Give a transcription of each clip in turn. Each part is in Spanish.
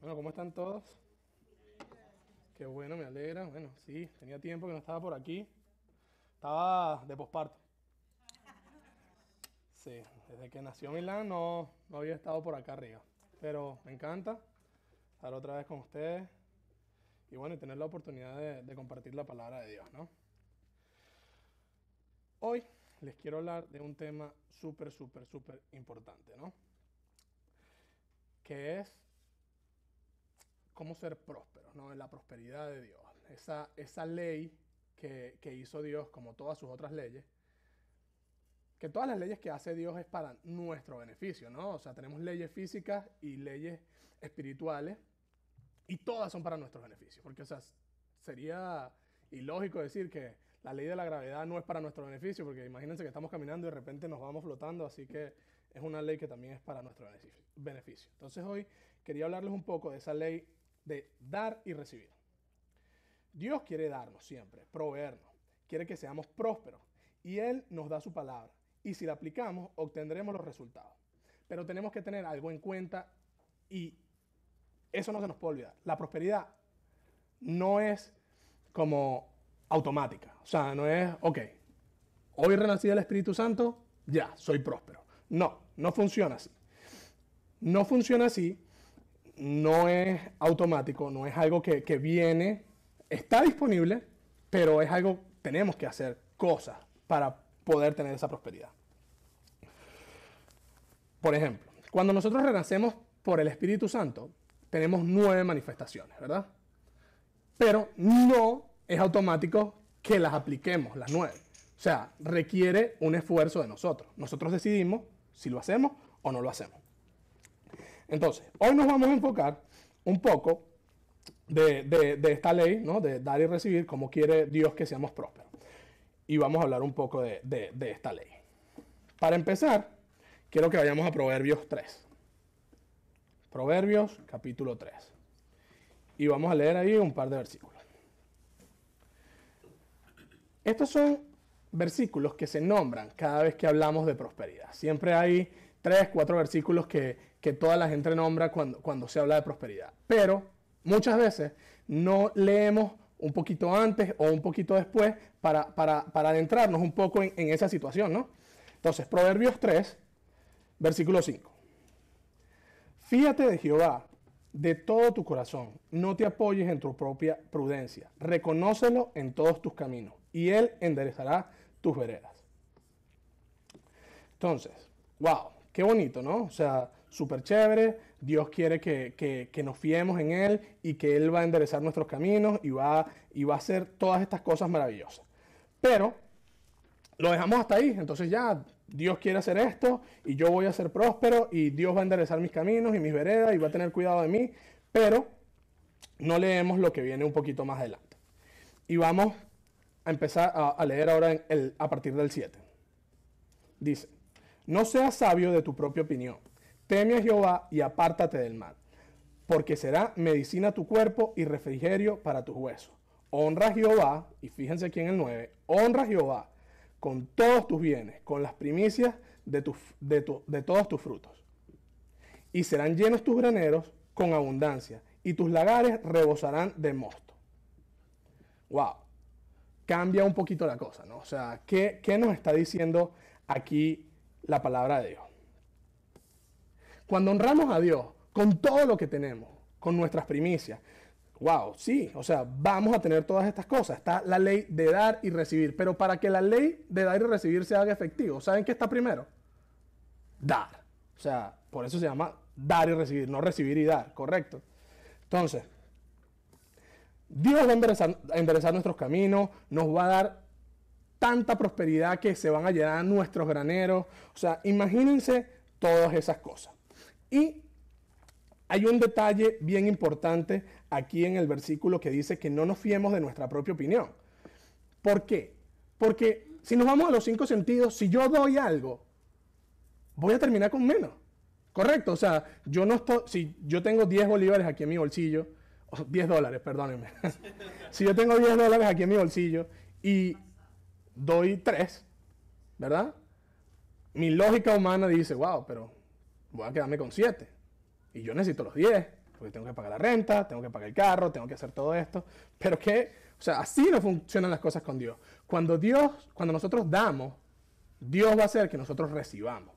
Bueno, ¿cómo están todos? Qué bueno, me alegra. Bueno, sí, tenía tiempo que no estaba por aquí. Estaba de posparto. Sí, desde que nació Milán no había estado por acá arriba. Pero me encanta estar otra vez con ustedes y bueno, y tener la oportunidad de compartir la palabra de Dios, ¿no? Hoy les quiero hablar de un tema súper importante, ¿no? Que es cómo ser prósperos, ¿no? En la prosperidad de Dios. Esa ley que hizo Dios, como todas sus otras leyes, que todas las leyes que hace Dios es para nuestro beneficio, ¿no? O sea, tenemos leyes físicas y leyes espirituales y todas son para nuestro beneficio, porque, o sea, sería ilógico decir que la ley de la gravedad no es para nuestro beneficio, porque imagínense que estamos caminando y de repente nos vamos flotando, así que es una ley que también es para nuestro beneficio. Entonces hoy quería hablarles un poco de esa ley de dar y recibir. Dios quiere darnos siempre, proveernos, quiere que seamos prósperos y Él nos da su palabra y si la aplicamos obtendremos los resultados. Pero tenemos que tener algo en cuenta y eso no se nos puede olvidar. La prosperidad no es como automática, o sea, no es, ok, hoy renací del Espíritu Santo, ya, soy próspero. No, no funciona así. No funciona así, no es automático, no es algo que viene, está disponible, pero es algo, tenemos que hacer cosas para poder tener esa prosperidad. Por ejemplo, cuando nosotros renacemos por el Espíritu Santo, tenemos 9 manifestaciones, ¿verdad? Pero no es automático que las apliquemos, las 9. O sea, requiere un esfuerzo de nosotros. Nosotros decidimos si lo hacemos o no lo hacemos. Entonces, hoy nos vamos a enfocar un poco de esta ley, ¿no? De dar y recibir, cómo quiere Dios que seamos prósperos. Y vamos a hablar un poco de esta ley. Para empezar, quiero que vayamos a Proverbios 3. Proverbios capítulo 3. Y vamos a leer ahí un par de versículos. Estos son versículos que se nombran cada vez que hablamos de prosperidad. Siempre hay 3, 4 versículos que toda la gente nombra cuando se habla de prosperidad. Pero muchas veces no leemos un poquito antes o un poquito después para adentrarnos un poco en esa situación, ¿no? Entonces, Proverbios 3, versículo 5. Fíate de Jehová de todo tu corazón, no te apoyes en tu propia prudencia, reconócelo en todos tus caminos y Él enderezará tus veredas. Entonces, wow, qué bonito, ¿no? O sea, súper chévere, Dios quiere que nos fiemos en Él y que Él va a enderezar nuestros caminos y va a hacer todas estas cosas maravillosas. Pero lo dejamos hasta ahí, entonces ya Dios quiere hacer esto y yo voy a ser próspero y Dios va a enderezar mis caminos y mis veredas y va a tener cuidado de mí, pero no leemos lo que viene un poquito más adelante. Y vamos a empezar a leer ahora a partir del 7. Dice, no seas sabio de tu propia opinión, teme a Jehová y apártate del mal, porque será medicina a tu cuerpo y refrigerio para tus huesos. Honra a Jehová, y fíjense aquí en el 9, honra a Jehová con todos tus bienes, con las primicias de todos tus frutos. Y serán llenos tus graneros con abundancia, y tus lagares rebosarán de mosto. Wow, cambia un poquito la cosa, ¿no? O sea, ¿qué nos está diciendo aquí la palabra de Dios? Cuando honramos a Dios con todo lo que tenemos, con nuestras primicias, wow, sí, o sea, vamos a tener todas estas cosas. Está la ley de dar y recibir, pero para que la ley de dar y recibir se haga efectivo, ¿saben qué está primero? Dar. O sea, por eso se llama dar y recibir, no recibir y dar, ¿correcto? Entonces, Dios va a enderezar nuestros caminos, nos va a dar tanta prosperidad que se van a llenar nuestros graneros. O sea, imagínense todas esas cosas. Y hay un detalle bien importante aquí en el versículo que dice que no nos fiemos de nuestra propia opinión. ¿Por qué? Porque si nos vamos a los 5 sentidos, si yo doy algo, voy a terminar con menos. Correcto, o sea, yo no estoy, si yo tengo 10 bolívares aquí en mi bolsillo, o 10 dólares, perdónenme. Si yo tengo 10 dólares aquí en mi bolsillo y doy 3, ¿verdad? Mi lógica humana dice, wow, pero voy a quedarme con 7. Y yo necesito los 10. porque tengo que pagar la renta, tengo que pagar el carro, tengo que hacer todo esto. Pero que, o sea, así no funcionan las cosas con Dios. Cuando nosotros damos, Dios va a hacer que nosotros recibamos.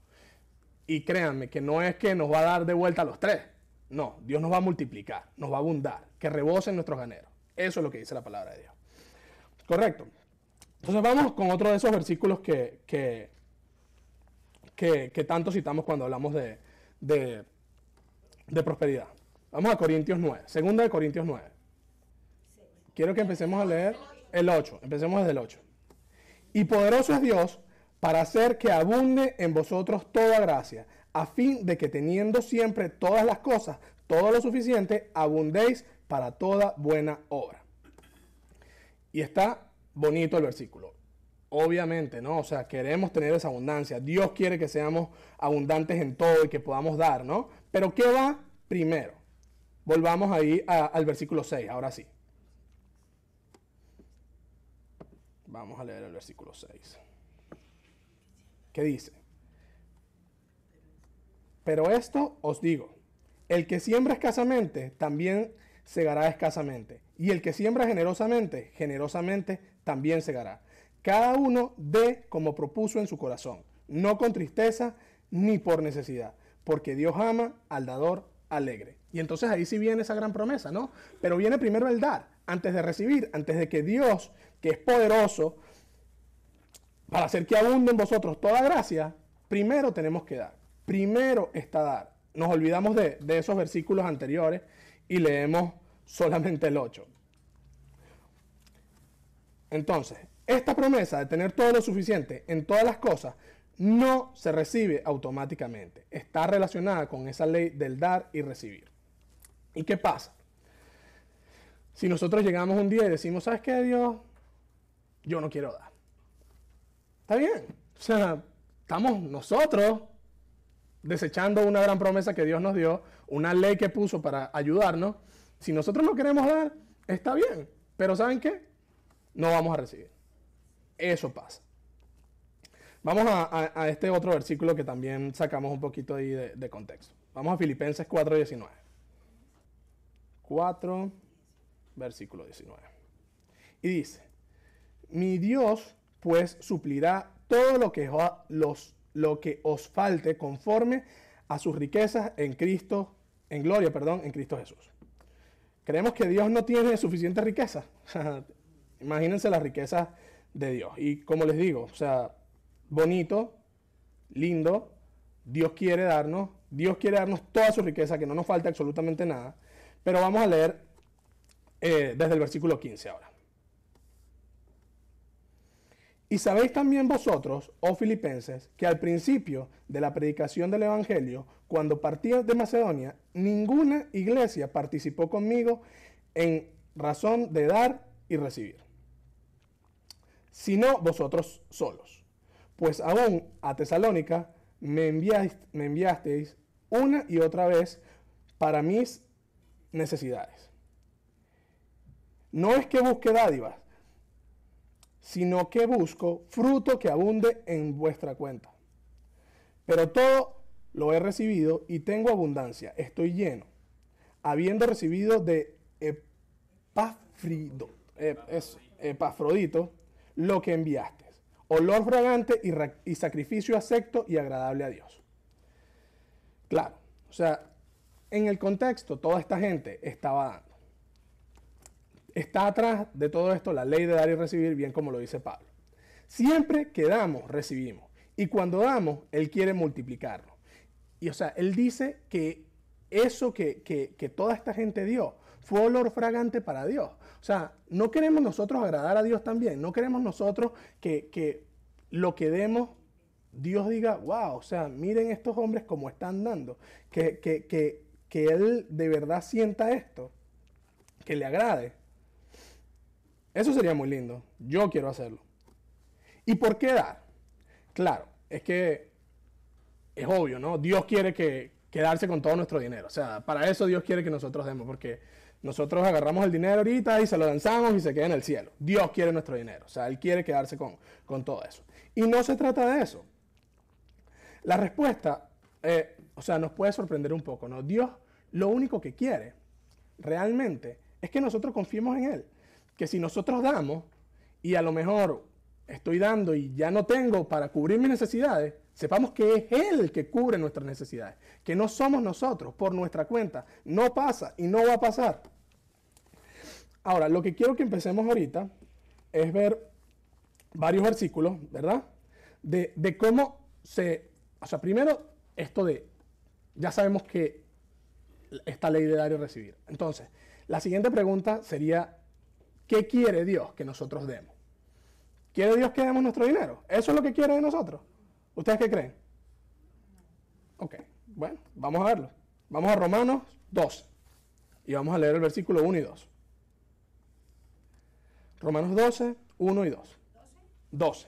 Y créanme que no es que nos va a dar de vuelta a los tres. No, Dios nos va a multiplicar, nos va a abundar, que rebosen nuestros ganeros. Eso es lo que dice la palabra de Dios. Correcto. Entonces vamos con otro de esos versículos que tanto citamos cuando hablamos de prosperidad. Vamos a Corintios 9, segunda de Corintios 9. Quiero que empecemos a leer el 8, empecemos desde el 8. Y poderoso es Dios para hacer que abunde en vosotros toda gracia, a fin de que teniendo siempre todas las cosas, todo lo suficiente, abundéis para toda buena obra. Y está bonito el versículo. Obviamente, ¿no? O sea, queremos tener esa abundancia. Dios quiere que seamos abundantes en todo y que podamos dar, ¿no? Pero ¿qué va primero? Volvamos ahí al versículo 6, ahora sí. Vamos a leer el versículo 6. ¿Qué dice? Pero esto os digo, el que siembra escasamente, también segará escasamente. Y el que siembra generosamente, generosamente también segará. Cada uno dé como propuso en su corazón, no con tristeza ni por necesidad, porque Dios ama al dador alegre. Y entonces ahí sí viene esa gran promesa, ¿no? Pero viene primero el dar, antes de recibir, antes de que Dios, que es poderoso, para hacer que abunde en vosotros toda gracia, primero tenemos que dar. Primero está dar. Nos olvidamos de esos versículos anteriores y leemos solamente el 8. Entonces, esta promesa de tener todo lo suficiente en todas las cosas no se recibe automáticamente. Está relacionada con esa ley del dar y recibir. ¿Y qué pasa? Si nosotros llegamos un día y decimos, ¿sabes qué, Dios? Yo no quiero dar. Está bien. O sea, estamos nosotros desechando una gran promesa que Dios nos dio, una ley que puso para ayudarnos. Si nosotros no queremos dar, está bien. Pero ¿saben qué? No vamos a recibir. Eso pasa. Vamos a este otro versículo que también sacamos un poquito ahí de contexto. Vamos a Filipenses 4:19. 4, versículo 19. Y dice, mi Dios pues suplirá todo lo que os falte conforme a sus riquezas en gloria, en Cristo Jesús. Creemos que Dios no tiene suficiente riqueza. Imagínense las riquezas de Dios. Y como les digo, o sea, bonito, lindo, Dios quiere darnos toda su riqueza, que no nos falte absolutamente nada. Pero vamos a leer desde el versículo 15 ahora. Y sabéis también vosotros, oh filipenses, que al principio de la predicación del Evangelio, cuando partí de Macedonia, ninguna iglesia participó conmigo en razón de dar y recibir, sino vosotros solos. Pues aún a Tesalónica me enviasteis una y otra vez para mis necesidades. No es que busque dádivas, sino que busco fruto que abunde en vuestra cuenta. Pero todo lo he recibido y tengo abundancia, estoy lleno, habiendo recibido de Epafrodito lo que enviaste, olor fragante y sacrificio acepto y agradable a Dios. Claro, o sea, en el contexto toda esta gente estaba dando. Está atrás de todo esto la ley de dar y recibir, bien como lo dice Pablo. Siempre que damos, recibimos. Y cuando damos, Él quiere multiplicarlo. Y o sea, Él dice que eso que toda esta gente dio fue olor fragante para Dios. O sea, no queremos nosotros agradar a Dios también. No queremos nosotros que lo que demos, Dios diga, wow, o sea, miren estos hombres como están dando. Que Él de verdad sienta esto, que le agrade. Eso sería muy lindo. Yo quiero hacerlo. ¿Y por qué dar? Claro, es que es obvio, ¿no? Dios quiere quedarse con todo nuestro dinero. O sea, para eso Dios quiere que nosotros demos, porque nosotros agarramos el dinero ahorita y se lo lanzamos y se queda en el cielo. Dios quiere nuestro dinero. O sea, Él quiere quedarse con todo eso. Y no se trata de eso. La respuesta, o sea, nos puede sorprender un poco, ¿no? Dios lo único que quiere realmente es que nosotros confiemos en Él. Que si nosotros damos y a lo mejor estoy dando y ya no tengo para cubrir mis necesidades, sepamos que es Él el que cubre nuestras necesidades, que no somos nosotros por nuestra cuenta. No pasa y no va a pasar. Ahora, lo que quiero que empecemos ahorita es ver varios versículos, ¿verdad? De cómo o sea, primero, esto de, ya sabemos que esta ley de dar y recibir. Entonces, la siguiente pregunta sería, ¿qué quiere Dios que nosotros demos? ¿Quiere Dios que demos nuestro dinero? ¿Eso es lo que quiere de nosotros? ¿Ustedes qué creen? Ok, bueno, vamos a verlo. Vamos a Romanos 12 y vamos a leer el versículo 1 y 2. Romanos 12, 1 y 2. 12.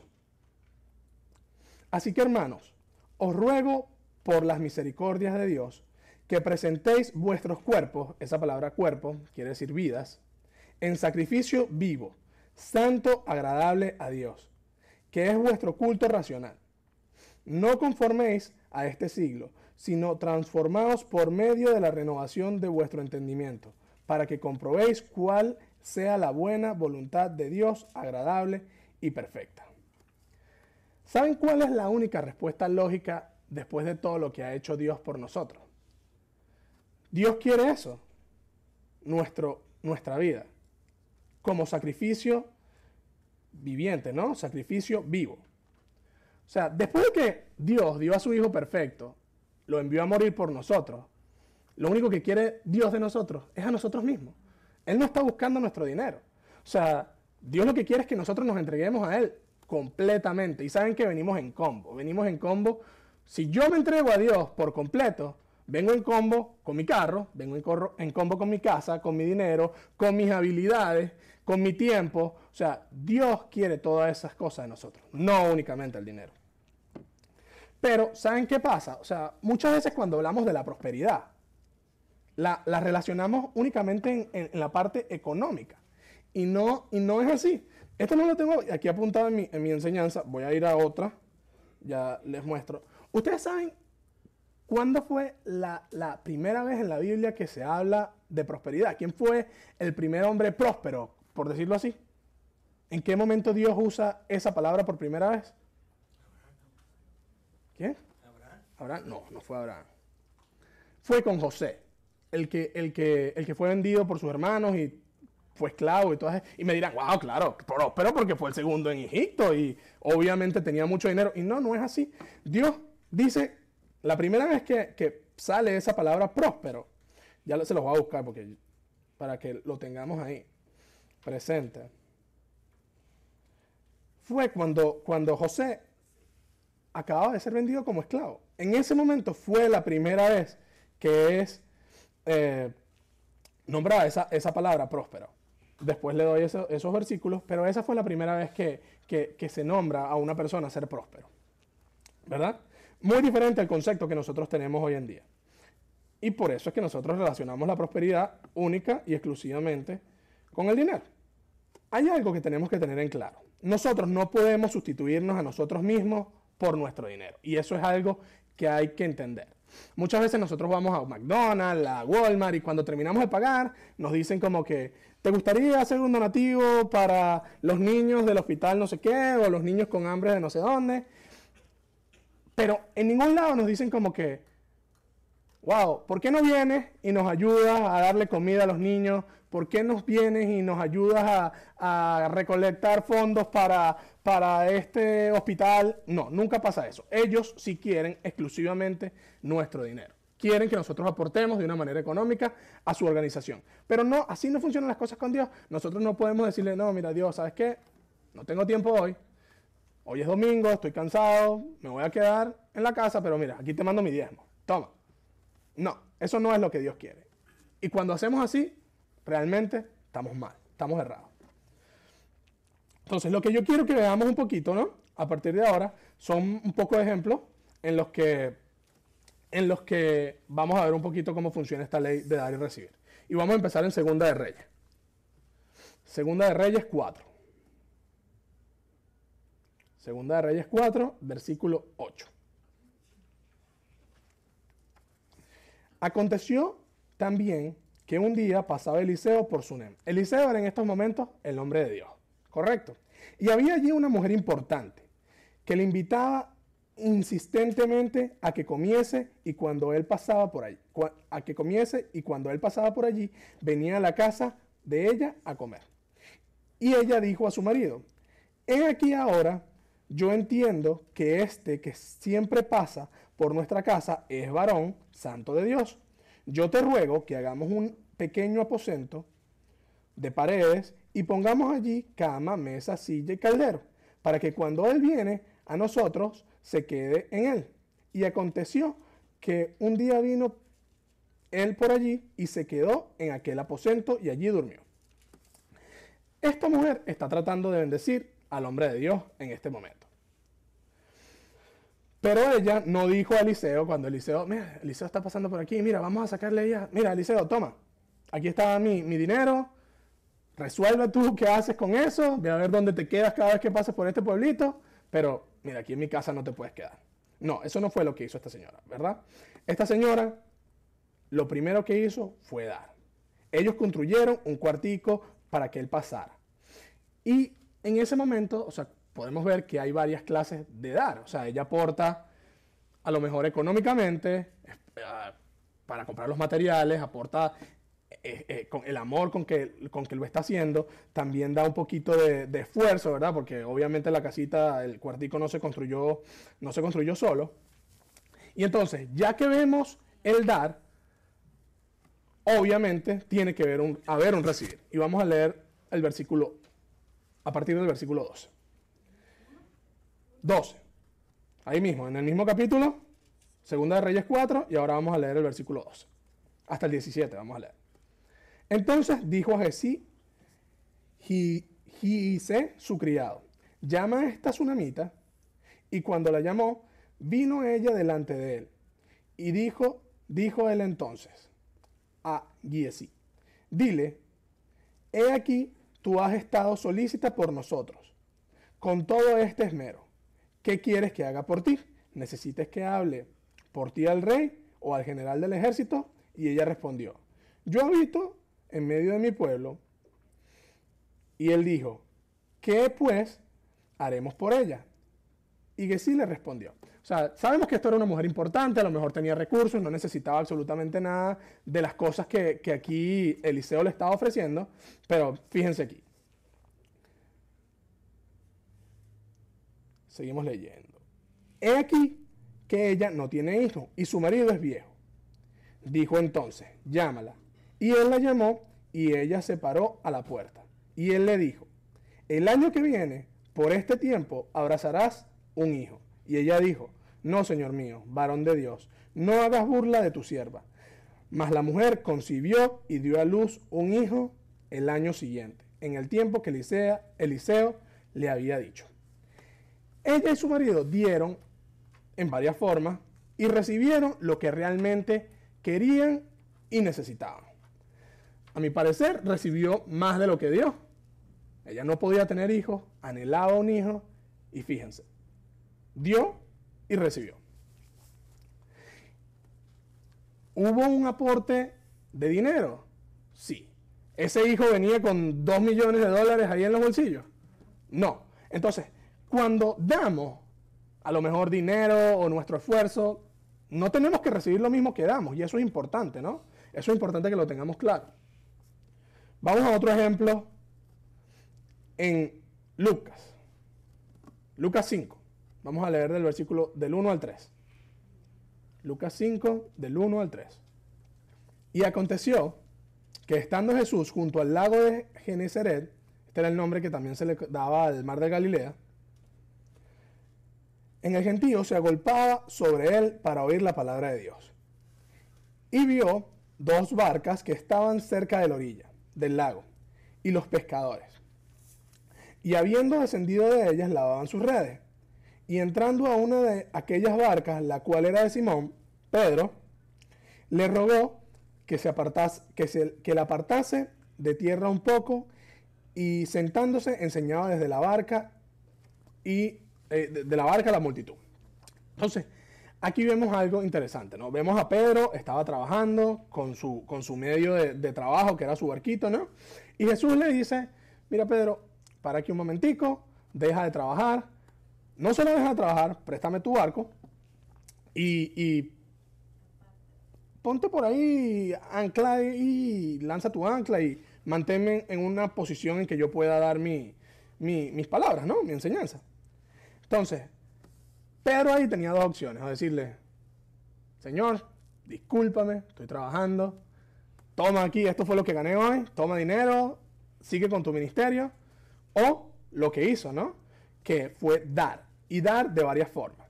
Así que, hermanos, os ruego por las misericordias de Dios que presentéis vuestros cuerpos, esa palabra cuerpo quiere decir vidas, en sacrificio vivo, santo, agradable a Dios, que es vuestro culto racional. No conforméis a este siglo, sino transformaos por medio de la renovación de vuestro entendimiento, para que comprobéis cuál sea la buena voluntad de Dios, agradable y perfecta. ¿Saben cuál es la única respuesta lógica después de todo lo que ha hecho Dios por nosotros? Dios quiere eso, nuestra vida, como sacrificio viviente, ¿no? Sacrificio vivo. O sea, después de que Dios dio a su Hijo perfecto, lo envió a morir por nosotros, lo único que quiere Dios de nosotros es a nosotros mismos. Él no está buscando nuestro dinero. O sea, Dios lo que quiere es que nosotros nos entreguemos a Él completamente. Y saben que venimos en combo. Venimos en combo. Si yo me entrego a Dios por completo, vengo en combo con mi carro, vengo en combo con mi casa, con mi dinero, con mis habilidades, con mi tiempo. O sea, Dios quiere todas esas cosas de nosotros, no únicamente el dinero. Pero, ¿saben qué pasa? O sea, muchas veces cuando hablamos de la prosperidad, la relacionamos únicamente en la parte económica. Y no es así. Esto no lo tengo aquí apuntado en mi enseñanza. Voy a ir a otra. Ya les muestro. Ustedes saben cuándo fue la primera vez en la Biblia que se habla de prosperidad. ¿Quién fue el primer hombre próspero, por decirlo así? ¿En qué momento Dios usa esa palabra por primera vez? ¿Quién? Abraham. No fue Abraham. Fue con José, el que fue vendido por sus hermanos y fue esclavo y todo eso. Y me dirán, wow, claro, próspero porque fue el segundo en Egipto y obviamente tenía mucho dinero. Y no es así. Dios dice, la primera vez que sale esa palabra próspero, ya se los voy a buscar para que lo tengamos ahí presente. Fue cuando José acababa de ser vendido como esclavo. En ese momento fue la primera vez que es nombrada esa palabra próspero. Después le doy esos versículos, pero esa fue la primera vez que se nombra a una persona ser próspero. ¿Verdad? Muy diferente al concepto que nosotros tenemos hoy en día. Y por eso es que nosotros relacionamos la prosperidad única y exclusivamente con el dinero. Hay algo que tenemos que tener en claro. Nosotros no podemos sustituirnos a nosotros mismos por nuestro dinero. Y eso es algo que hay que entender. Muchas veces nosotros vamos a McDonald's, a Walmart, y cuando terminamos de pagar, nos dicen como que, ¿te gustaría hacer un donativo para los niños del hospital no sé qué, o los niños con hambre de no sé dónde? Pero en ningún lado nos dicen como que, wow, ¿por qué no vienes y nos ayudas a darle comida a los niños? ¿Por qué no vienes y nos ayudas a recolectar fondos para este hospital? No, nunca pasa eso. Ellos sí quieren exclusivamente nuestro dinero. Quieren que nosotros aportemos de una manera económica a su organización. Pero no, así no funcionan las cosas con Dios. Nosotros no podemos decirle, no, mira Dios, ¿sabes qué? No tengo tiempo hoy. Hoy es domingo, estoy cansado, me voy a quedar en la casa, pero mira, aquí te mando mi diezmo. Toma. No, eso no es lo que Dios quiere. Y cuando hacemos así, realmente estamos mal, estamos errados. Entonces, lo que yo quiero que veamos un poquito, ¿no? A partir de ahora, son un poco de ejemplos en los que vamos a ver un poquito cómo funciona esta ley de dar y recibir. Y vamos a empezar en Segunda de Reyes. Segunda de Reyes 4. Segunda de Reyes 4, versículo 8. Aconteció también que un día pasaba Eliseo por Sunem. Eliseo era en estos momentos el nombre de Dios, ¿correcto? Y había allí una mujer importante que le invitaba insistentemente a que comiese y cuando él pasaba por allí, venía a la casa de ella a comer. Y ella dijo a su marido: he aquí ahora, yo entiendo que este que siempre pasa por nuestra casa es varón santo de Dios. Yo te ruego que hagamos un pequeño aposento de paredes y pongamos allí cama, mesa, silla y caldero, para que cuando él viene a nosotros se quede en él. Y aconteció que un día vino él por allí y se quedó en aquel aposento y allí durmió. Esta mujer está tratando de bendecir al hombre de Dios en este momento. Pero ella no dijo a Eliseo, cuando Eliseo, mira, Eliseo está pasando por aquí, mira, vamos a sacarle ella, mira, Eliseo, toma, aquí está mi dinero, resuelve tú qué haces con eso, ve a ver dónde te quedas cada vez que pases por este pueblito, pero mira, aquí en mi casa no te puedes quedar. No, eso no fue lo que hizo esta señora, ¿verdad? Esta señora, lo primero que hizo fue dar. Ellos construyeron un cuartico para que él pasara. Y en ese momento, o sea, podemos ver que hay varias clases de dar. O sea, ella aporta a lo mejor económicamente, para comprar los materiales, aporta con el amor con que lo está haciendo, también da un poquito de esfuerzo, ¿verdad? Porque obviamente la casita, el cuartico no se construyó solo. Y entonces, ya que vemos el dar, obviamente tiene que haber un recibir. Y vamos a leer el versículo, a partir del versículo 12. Ahí mismo, en el mismo capítulo, Segunda de Reyes 4, y ahora vamos a leer el versículo 12. Hasta el 17 vamos a leer. Entonces dijo a Giise, su criado: llama a esta sunamita. Y cuando la llamó, vino ella delante de él. Y dijo él entonces a Giesi: dile, he aquí, tú has estado solícita por nosotros, con todo este esmero. ¿Qué quieres que haga por ti? ¿Necesitas que hable por ti al rey o al general del ejército? Y ella respondió: yo habito en medio de mi pueblo. Y él dijo: ¿qué pues haremos por ella? Y Giesi le respondió. O sea, sabemos que esto era una mujer importante, a lo mejor tenía recursos, no necesitaba absolutamente nada de las cosas que aquí Eliseo le estaba ofreciendo, pero fíjense aquí. Seguimos leyendo. He aquí que ella no tiene hijo y su marido es viejo. Dijo entonces: llámala. Y él la llamó y ella se paró a la puerta. Y él le dijo: el año que viene, por este tiempo, abrazarás un hijo. Y ella dijo: no, señor mío, varón de Dios, no hagas burla de tu sierva. Mas la mujer concibió y dio a luz un hijo el año siguiente, en el tiempo que Eliseo le había dicho. Ella y su marido dieron en varias formas y recibieron lo que realmente querían y necesitaban. A mi parecer, recibió más de lo que dio. Ella no podía tener hijos, anhelaba un hijo y fíjense, dio y recibió. ¿Hubo un aporte de dinero? Sí. ¿Ese hijo venía con $2 millones ahí en los bolsillos? No. Entonces, cuando damos a lo mejor dinero o nuestro esfuerzo, no tenemos que recibir lo mismo que damos. Y eso es importante, ¿no? Eso es importante que lo tengamos claro. Vamos a otro ejemplo en Lucas. Lucas 5. Vamos a leer del versículo del 1 al 3. Lucas 5, del 1 al 3. Y aconteció que estando Jesús junto al lago de Genesaret, este era el nombre que también se le daba al mar de Galilea, en el gentío se agolpaba sobre él para oír la palabra de Dios. Y vio 2 barcas que estaban cerca de la orilla del lago, y los pescadores. Y habiendo descendido de ellas, lavaban sus redes. Y entrando a una de aquellas barcas, la cual era de Simón, Pedro, le rogó que la apartase de tierra un poco, y sentándose enseñaba desde la barca y de la barca a la multitud. Entonces, aquí vemos algo interesante, ¿no? Vemos a Pedro, estaba trabajando con su medio de trabajo, que era su barquito, ¿no? Y Jesús le dice, mira Pedro, para aquí un momentico, deja de trabajar, no solo deja de trabajar, préstame tu barco y ponte por ahí, ancla y lanza tu ancla y manténme en una posición en que yo pueda dar mis palabras, ¿no? Mi enseñanza. Entonces, Pedro ahí tenía dos opciones, o decirle, Señor, discúlpame, estoy trabajando, toma aquí, esto fue lo que gané hoy, toma dinero, sigue con tu ministerio, o lo que hizo, ¿no? Que fue dar, y dar de varias formas,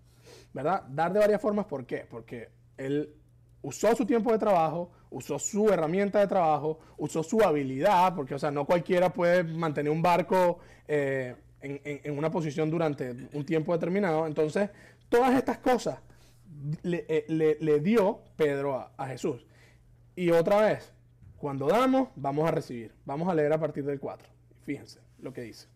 ¿verdad? Dar de varias formas, ¿por qué? Porque él usó su tiempo de trabajo, usó su herramienta de trabajo, usó su habilidad, porque, o sea, no cualquiera puede mantener un barco en una posición durante un tiempo determinado. Entonces, todas estas cosas le dio Pedro a Jesús. Y otra vez, cuando damos, vamos a recibir. Vamos a leer a partir del 4. Fíjense lo que dice.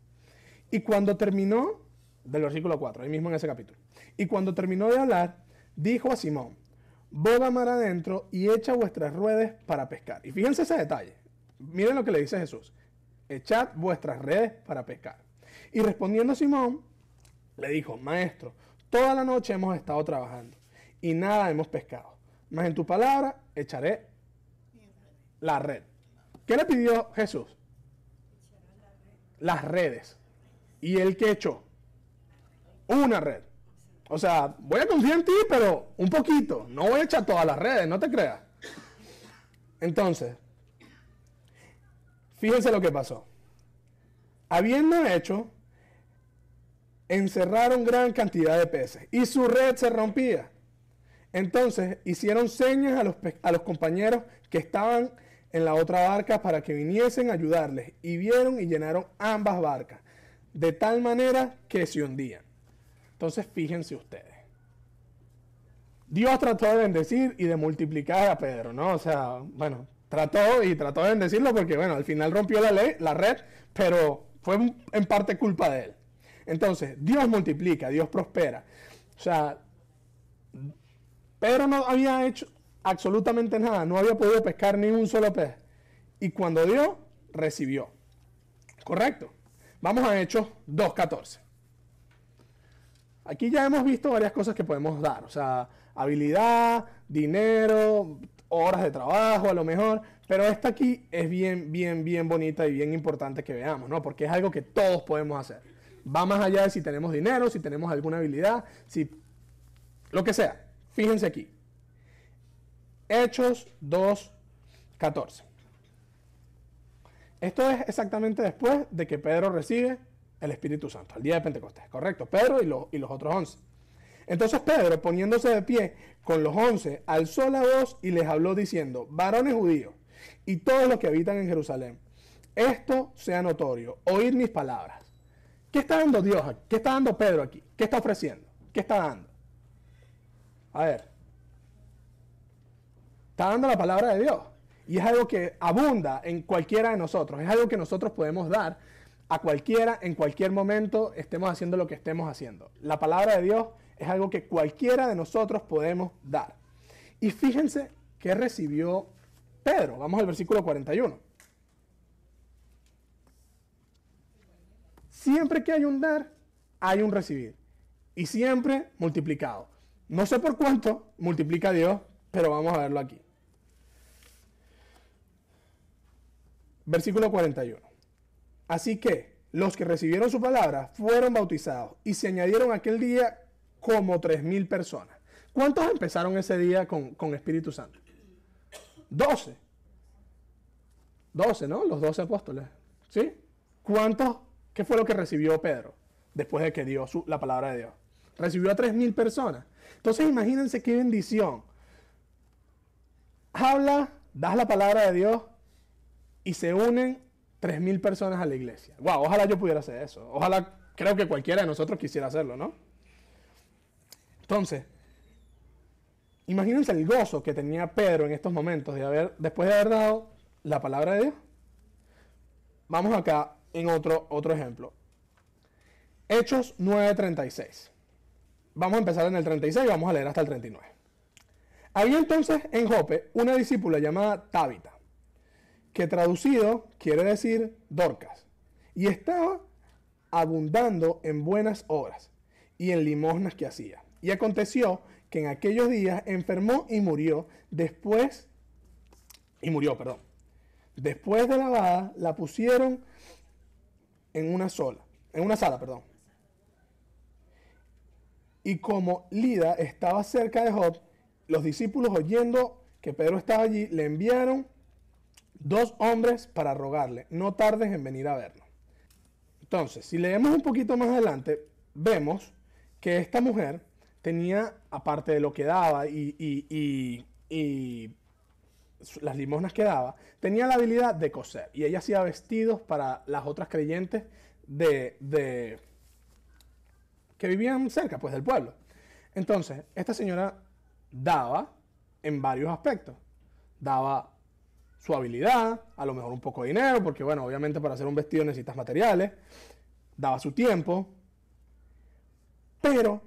Y cuando terminó, del versículo 4, ahí mismo en ese capítulo. Y cuando terminó de hablar, dijo a Simón, boga mar adentro y echa vuestras redes para pescar. Y fíjense ese detalle. Miren lo que le dice Jesús. Echad vuestras redes para pescar. Y respondiendo Simón, le dijo, maestro, toda la noche hemos estado trabajando y nada hemos pescado. Mas en tu palabra echaré la red. ¿Qué le pidió Jesús? Las redes. ¿Y él qué echó? Una red. O sea, voy a confiar en ti, pero un poquito. No voy a echar todas las redes, no te creas. Entonces, fíjense lo que pasó. Habiendo hecho, encerraron gran cantidad de peces y su red se rompía. Entonces hicieron señas a los compañeros que estaban en la otra barca para que viniesen a ayudarles, y vieron y llenaron ambas barcas, de tal manera que se hundían. Entonces fíjense ustedes. Dios trató de bendecir y de multiplicar a Pedro, ¿no? O sea, bueno, trató de bendecirlo porque, bueno, al final rompió la red, pero fue en parte culpa de él. Entonces, Dios multiplica, Dios prospera. O sea, Pedro no había hecho absolutamente nada, no había podido pescar ni un solo pez. Y cuando dio, recibió. ¿Correcto? Vamos a Hechos 2:14. Aquí ya hemos visto varias cosas que podemos dar. O sea, habilidad, dinero, horas de trabajo a lo mejor. Pero esta aquí es bien bonita y bien importante que veamos, ¿no? Porque es algo que todos podemos hacer. Va más allá de si tenemos dinero, si tenemos alguna habilidad, si lo que sea. Fíjense aquí. Hechos 2:14. Esto es exactamente después de que Pedro recibe el Espíritu Santo, el día de Pentecostés, ¿correcto? Pedro y los otros 11. Entonces Pedro, poniéndose de pie con los 11, alzó la voz y les habló diciendo, varones judíos y todos los que habitan en Jerusalén, esto sea notorio, oíd mis palabras. ¿Qué está dando Dios aquí? ¿Qué está dando Pedro aquí? ¿Qué está ofreciendo? ¿Qué está dando? A ver. Está dando la palabra de Dios. Y es algo que abunda en cualquiera de nosotros. Es algo que nosotros podemos dar a cualquiera, en cualquier momento, estemos haciendo lo que estemos haciendo. La palabra de Dios es algo que cualquiera de nosotros podemos dar. Y fíjense qué recibió Pedro. Vamos al versículo 41. Siempre que hay un dar, hay un recibir. Y siempre multiplicado. No sé por cuánto multiplica Dios, pero vamos a verlo aquí. Versículo 41. Así que los que recibieron su palabra fueron bautizados y se añadieron aquel día como 3,000 personas. ¿Cuántos empezaron ese día con Espíritu Santo? 12. 12, ¿no? Los 12 apóstoles. ¿Sí? ¿Cuántos? ¿Qué fue lo que recibió Pedro después de que dio la palabra de Dios? Recibió a 3,000 personas. Entonces imagínense qué bendición. Habla, das la palabra de Dios y se unen 3,000 personas a la iglesia. Wow, ojalá yo pudiera hacer eso. Ojalá, creo que cualquiera de nosotros quisiera hacerlo, ¿no? Entonces, imagínense el gozo que tenía Pedro en estos momentos después de haber dado la palabra de Dios. Vamos acá en otro ejemplo. Hechos 9:36. vamos a empezar en el 36 y vamos a leer hasta el 39. Había entonces en Jope una discípula llamada Tabita, que traducido quiere decir Dorcas, y estaba abundando en buenas obras y en limosnas que hacía. Y aconteció que en aquellos días enfermó y murió. Después de lavada, la pusieron en una sala. Y como Lida estaba cerca de Jope, los discípulos, oyendo que Pedro estaba allí, le enviaron 2 hombres para rogarle: no tardes en venir a vernos. Entonces, si leemos un poquito más adelante, vemos que esta mujer tenía, aparte de lo que daba y las limosnas que daba, tenía la habilidad de coser. Y ella hacía vestidos para las otras creyentes que vivían cerca, pues, del pueblo. Entonces, esta señora daba en varios aspectos. Daba su habilidad, a lo mejor un poco de dinero, porque, bueno, obviamente para hacer un vestido necesitas materiales. Daba su tiempo. Pero,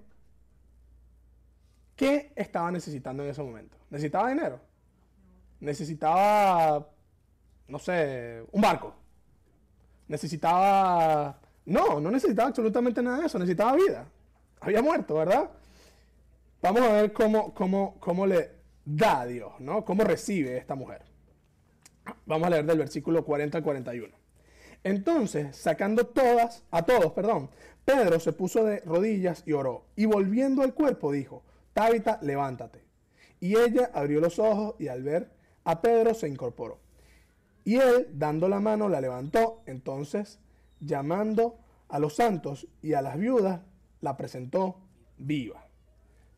¿qué estaba necesitando en ese momento? ¿Necesitaba dinero? Necesitaba, no sé, un barco. Necesitaba... No necesitaba absolutamente nada de eso. Necesitaba vida. Había muerto, ¿verdad? Vamos a ver cómo le da a Dios, ¿no? Cómo recibe esta mujer. Vamos a leer del versículo 40 al 41. Entonces, sacando a todos, Pedro se puso de rodillas y oró. Y volviendo al cuerpo dijo: Tabita, levántate. Y ella abrió los ojos y al ver a Pedro se incorporó. Y él, dando la mano, la levantó. Entonces, llamando a los santos y a las viudas, la presentó viva.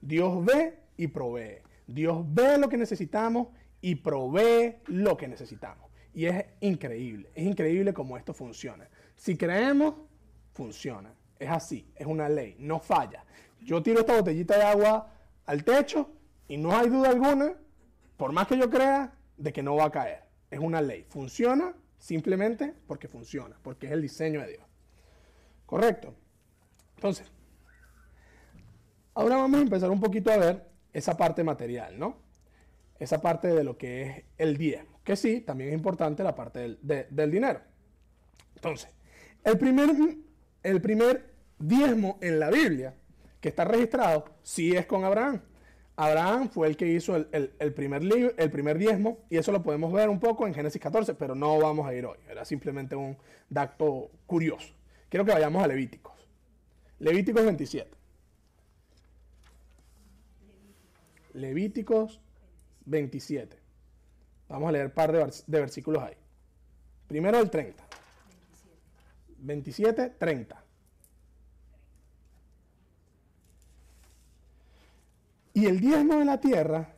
Dios ve y provee. Dios ve lo que necesitamos y provee lo que necesitamos. Y es increíble cómo esto funciona. Si creemos, funciona. Es así, es una ley, no falla. Yo tiro esta botellita de agua al techo y no hay duda alguna, por más que yo crea, de que no va a caer. Es una ley, funciona simplemente porque funciona, porque es el diseño de Dios. ¿Correcto? Entonces, ahora vamos a empezar un poquito a ver esa parte material, ¿no? Esa parte de lo que es el diezmo, que sí, también es importante la parte del dinero. Entonces, el primer diezmo en la Biblia que está registrado sí es con Abraham. Abraham fue el que hizo el primer diezmo, y eso lo podemos ver un poco en Génesis 14, pero no vamos a ir hoy. Era simplemente un dato curioso. Quiero que vayamos a Levíticos. Levíticos 27. Levíticos 27. Vamos a leer un par de versículos ahí. Primero el 30. 27, 30. Y el diezmo de la tierra,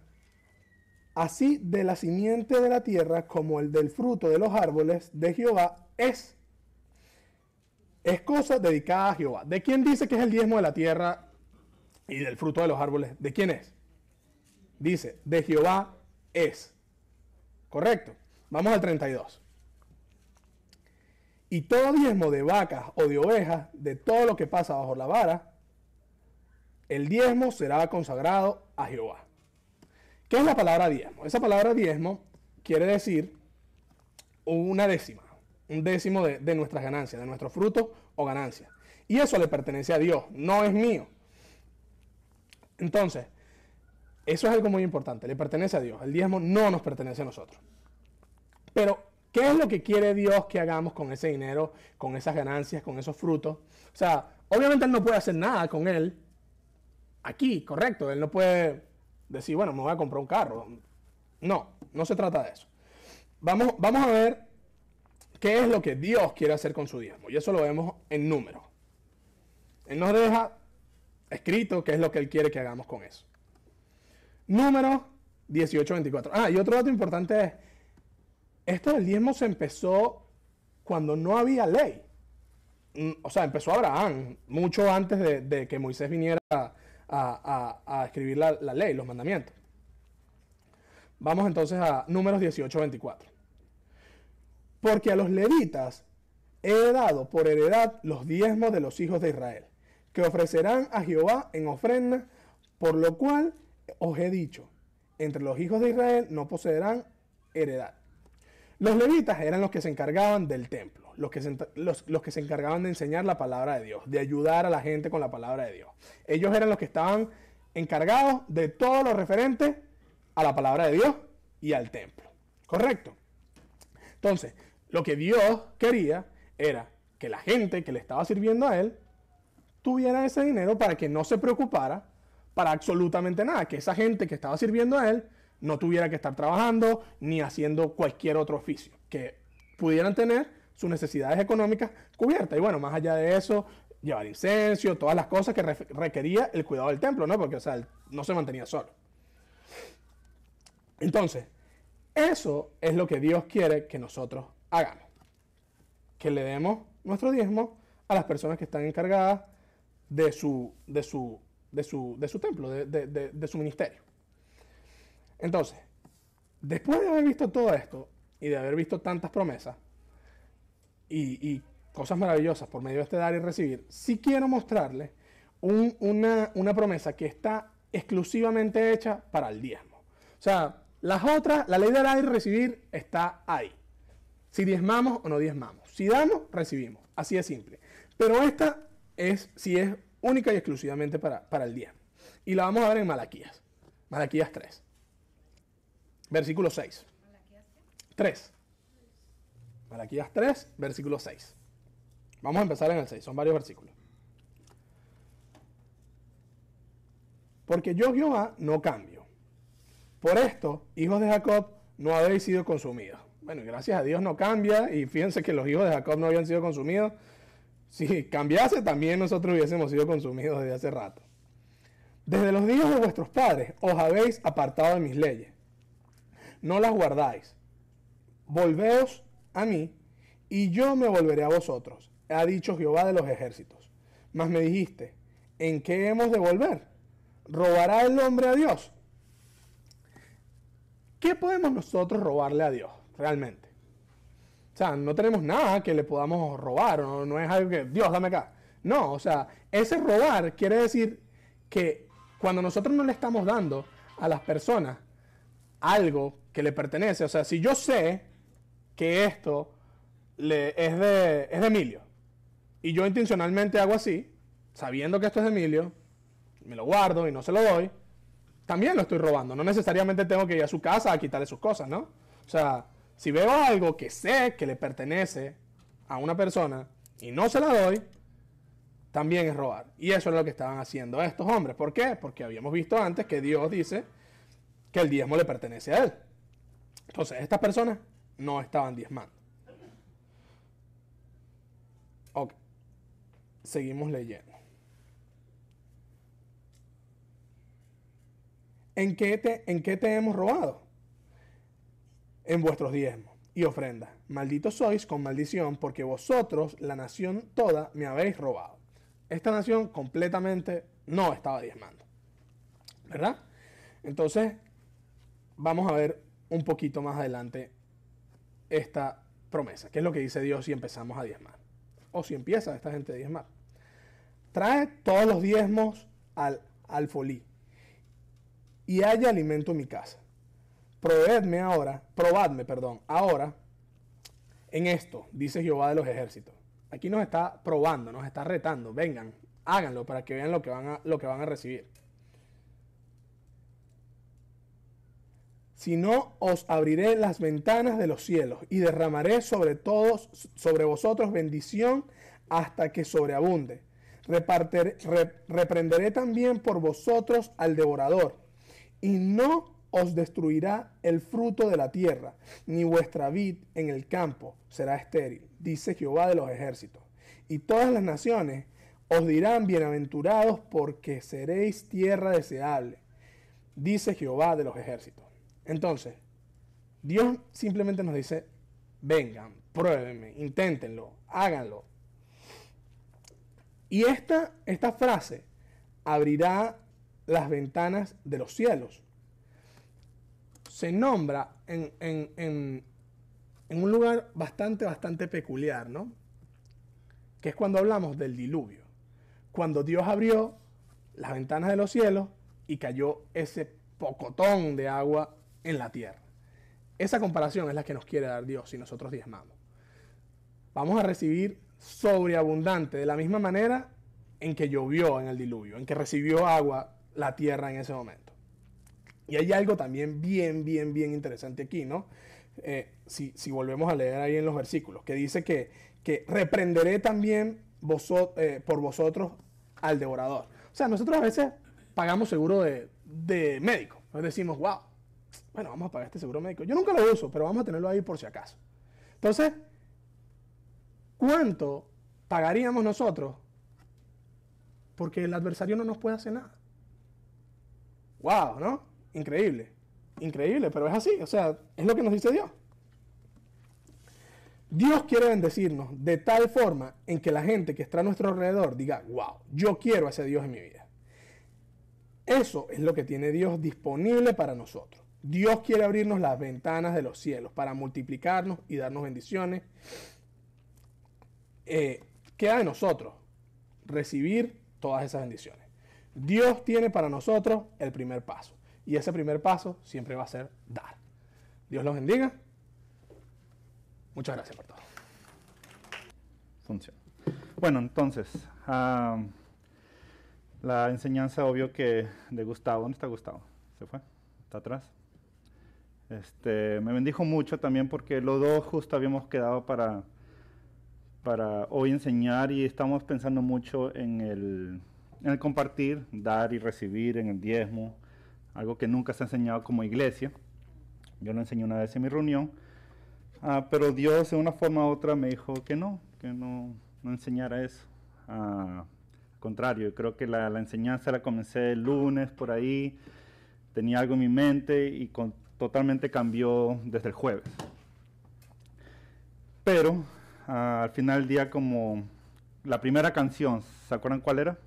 así de la simiente de la tierra como el del fruto de los árboles de Jehová, es cosa dedicada a Jehová. ¿De quién dice que es el diezmo de la tierra y del fruto de los árboles? ¿De quién es? Dice, de Jehová es. ¿Correcto? Vamos al 32. Y todo diezmo de vacas o de ovejas, de todo lo que pasa bajo la vara, el diezmo será consagrado a Jehová. ¿Qué es la palabra diezmo? Esa palabra diezmo quiere decir una décima, un décimo de nuestras ganancias, de nuestros frutos o ganancias. Y eso le pertenece a Dios, no es mío. Entonces, eso es algo muy importante, le pertenece a Dios. El diezmo no nos pertenece a nosotros. Pero, ¿qué es lo que quiere Dios que hagamos con ese dinero, con esas ganancias, con esos frutos? O sea, obviamente Él no puede hacer nada con él aquí, correcto. Él no puede decir, bueno, me voy a comprar un carro. No se trata de eso. Vamos a ver qué es lo que Dios quiere hacer con su diezmo. Y eso lo vemos en números. Él nos deja escrito qué es lo que Él quiere que hagamos con eso. Números 18:24. Y otro dato importante es, esto del diezmo se empezó cuando no había ley. O sea, empezó Abraham, mucho antes de que Moisés viniera a escribir la ley, los mandamientos. Vamos entonces a Números 18:24. Porque a los levitas he dado por heredad los diezmos de los hijos de Israel. que ofrecerán a Jehová en ofrenda, por lo cual os he dicho, entre los hijos de Israel no poseerán heredad. Los levitas eran los que se encargaban del templo, los que se encargaban de enseñar la palabra de Dios, de ayudar a la gente con la palabra de Dios. Ellos eran los que estaban encargados de todo lo referente a la palabra de Dios y al templo. ¿Correcto? Entonces, lo que Dios quería era que la gente que le estaba sirviendo a él tuviera ese dinero para que no se preocupara para absolutamente nada, que esa gente que estaba sirviendo a él no tuviera que estar trabajando ni haciendo cualquier otro oficio, que pudieran tener sus necesidades económicas cubiertas. Y bueno, más allá de eso, llevar incienso, todas las cosas que requería el cuidado del templo, ¿no? Porque, o sea, no se mantenía solo. Entonces, eso es lo que Dios quiere que nosotros hagamos. Que le demos nuestro diezmo a las personas que están encargadas de su templo, de su ministerio. Entonces, después de haber visto todo esto y de haber visto tantas promesas y cosas maravillosas por medio de este dar y recibir, sí quiero mostrarles una promesa que está exclusivamente hecha para el diezmo. O sea, las otras, la ley de dar y recibir está ahí. Si diezmamos o no diezmamos. Si damos, recibimos. Así de simple. Pero esta sí es única y exclusivamente para el diezmo. Y la vamos a ver en Malaquías. Malaquías 3. Versículo 6. ¿Malaquías qué? 3. Malaquías 3, versículo 6. Vamos a empezar en el 6. Son varios versículos. Porque yo, Jehová, no cambio. Por esto, hijos de Jacob, no habéis sido consumidos. Bueno, gracias a Dios no cambia. Y fíjense que los hijos de Jacob no habían sido consumidos. Si cambiase, también nosotros hubiésemos sido consumidos desde hace rato. Desde los días de vuestros padres os habéis apartado de mis leyes. No las guardáis. Volveos a mí, y yo me volveré a vosotros, ha dicho Jehová de los ejércitos. Mas me dijiste, ¿en qué hemos de volver? ¿Robará el hombre a Dios? ¿Qué podemos nosotros robarle a Dios realmente? O sea, no tenemos nada que le podamos robar, no es algo que, Dios, dame acá. No, o sea, ese robar quiere decir que cuando nosotros no le estamos dando a las personas algo que le pertenece, o sea, si yo sé que esto es de Emilio y yo intencionalmente hago así, sabiendo que esto es de Emilio, me lo guardo y no se lo doy, también lo estoy robando. No necesariamente tengo que ir a su casa a quitarle sus cosas, ¿no? O sea, si veo algo que sé que le pertenece a una persona y no se la doy, también es robar. Y eso es lo que estaban haciendo estos hombres. ¿Por qué? Porque habíamos visto antes que Dios dice que el diezmo le pertenece a él. Entonces, estas personas no estaban diezmando. Ok. Seguimos leyendo. ¿En qué te hemos robado? En vuestros diezmos y ofrendas. Malditos sois con maldición, porque vosotros, la nación toda, me habéis robado. Esta nación completamente no estaba diezmando. ¿Verdad? Entonces, vamos a ver un poquito más adelante esta promesa. ¿Qué es lo que dice Dios si empezamos a diezmar? O si empieza esta gente a diezmar. Trae todos los diezmos al alfolí y haya alimento en mi casa. Probadme ahora en esto, dice Jehová de los ejércitos. Aquí nos está probando, nos está retando. Vengan, háganlo para que vean lo que van a recibir. Si no, os abriré las ventanas de los cielos y derramaré sobre vosotros bendición hasta que sobreabunde. Reprenderé también por vosotros al devorador, y no os destruirá el fruto de la tierra, ni vuestra vid en el campo será estéril, dice Jehová de los ejércitos. Y todas las naciones os dirán bienaventurados, porque seréis tierra deseable, dice Jehová de los ejércitos. Entonces, Dios simplemente nos dice, vengan, pruébenme, inténtenlo, háganlo. Y esta frase abrirá las ventanas de los cielos. Se nombra en un lugar bastante peculiar, ¿no? Que es cuando hablamos del diluvio. cuando Dios abrió las ventanas de los cielos y cayó ese pocotón de agua en la tierra. Esa comparación es la que nos quiere dar Dios si nosotros diezmamos. Vamos a recibir sobreabundante, de la misma manera en que llovió en el diluvio, en que recibió agua la tierra en ese momento. Y hay algo también bien interesante aquí, ¿no? Si volvemos a leer ahí en los versículos, que dice que reprenderé también por vosotros al devorador. O sea, nosotros a veces pagamos seguro de médico. Nos decimos, wow, bueno, vamos a pagar este seguro médico. Yo nunca lo uso, pero vamos a tenerlo ahí por si acaso. Entonces, ¿cuánto pagaríamos nosotros porque el adversario no nos puede hacer nada? Wow, ¿no? Increíble, increíble, pero es así, o sea, es lo que nos dice Dios. Dios quiere bendecirnos de tal forma en que la gente que está a nuestro alrededor diga, wow, yo quiero a ese Dios en mi vida. Eso es lo que tiene Dios disponible para nosotros. Dios quiere abrirnos las ventanas de los cielos para multiplicarnos y darnos bendiciones. Queda de nosotros recibir todas esas bendiciones. Dios tiene para nosotros el primer paso. Y ese primer paso siempre va a ser dar. Dios los bendiga. Muchas gracias por todo. Funciona. Bueno, entonces, la enseñanza, obvio que de Gustavo. ¿Dónde está Gustavo? ¿Se fue? ¿Está atrás? Me bendijo mucho también porque los dos justo habíamos quedado para hoy enseñar y estamos pensando mucho en el compartir, dar y recibir, en el diezmo, algo que nunca se ha enseñado como iglesia. Yo lo enseñé una vez en mi reunión, pero Dios de una forma u otra me dijo que no enseñara eso. Al contrario, yo creo que la enseñanza la comencé el lunes por ahí, tenía algo en mi mente y totalmente cambió desde el jueves. Pero al final del día, como la primera canción, ¿se acuerdan cuál era?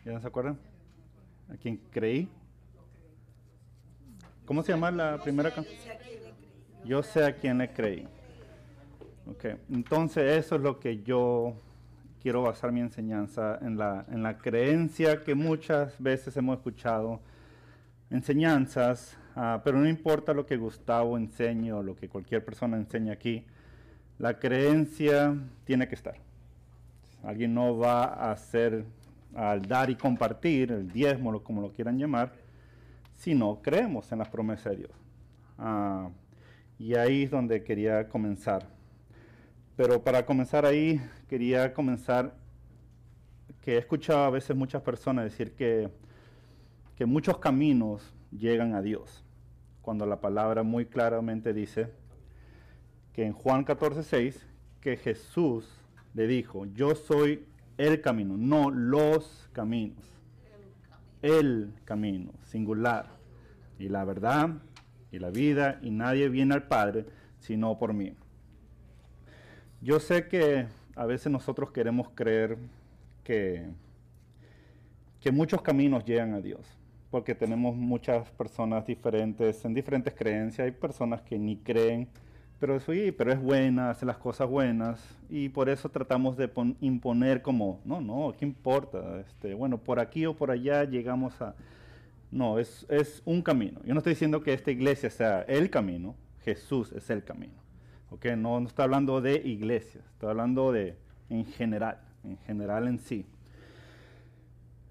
¿Ya se acuerdan? ¿A quién creí? ¿Cómo se llama la primera canción? Yo sé a quién le creí. Okay. Entonces eso es lo que yo quiero basar mi enseñanza en la creencia que muchas veces hemos escuchado enseñanzas, pero no importa lo que Gustavo enseñe o lo que cualquier persona enseñe aquí, la creencia tiene que estar. Alguien no va a hacer al dar y compartir, el diezmo, como lo quieran llamar, si no creemos en las promesas de Dios. Y ahí es donde quería comenzar. Pero para comenzar ahí, quería comenzar que he escuchado a veces muchas personas decir que muchos caminos llegan a Dios, cuando la palabra muy claramente dice que en Juan 14:6, que Jesús le dijo, yo soy el camino, no los caminos. El camino, singular. Y la verdad, y la vida, y nadie viene al Padre, sino por mí. Yo sé que a veces nosotros queremos creer que muchos caminos llegan a Dios, porque tenemos muchas personas diferentes, en diferentes creencias. Hay personas que ni creen, pero sí, pero es buena, hace las cosas buenas, y por eso tratamos de imponer como, no, ¿qué importa? Bueno, por aquí o por allá llegamos a... No, es un camino. Yo no estoy diciendo que esta iglesia sea el camino, Jesús es el camino. ¿Okay? No estoy hablando de iglesia, estoy hablando de en general en sí.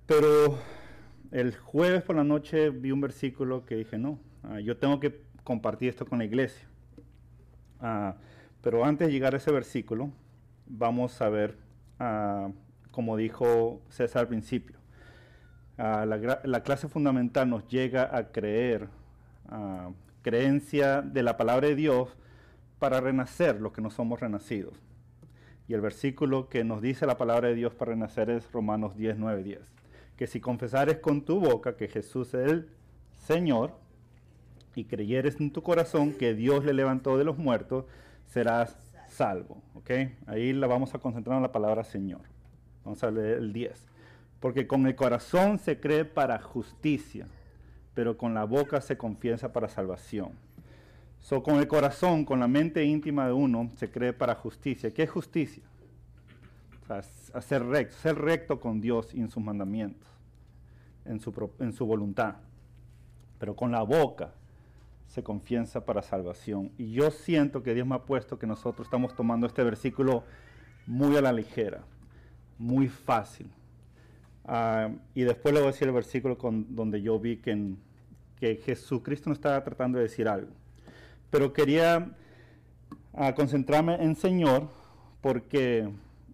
Pero el jueves por la noche vi un versículo que dije, no, yo tengo que compartir esto con la iglesia. Pero antes de llegar a ese versículo, vamos a ver, como dijo César al principio, la clase fundamental nos llega a creer, creencia de la palabra de Dios para renacer los que no somos renacidos. Y el versículo que nos dice la palabra de Dios para renacer es Romanos 10:9-10. Que si confesares con tu boca que Jesús es el Señor y creyeres en tu corazón que Dios le levantó de los muertos, serás salvo. ¿Okay? Ahí la vamos a concentrar en la palabra Señor. Vamos a leer el 10. Porque con el corazón se cree para justicia, pero con la boca se confiesa para salvación. Con el corazón, con la mente íntima de uno, se cree para justicia. ¿Qué es justicia? O sea, a ser recto con Dios y en sus mandamientos, en su voluntad. Pero con la boca se confiesa para salvación. Y yo siento que Dios me ha puesto que nosotros estamos tomando este versículo muy a la ligera, muy fácil. Y después le voy a decir el versículo donde yo vi que Jesucristo nos estaba tratando de decir algo. Pero quería concentrarme en Señor, porque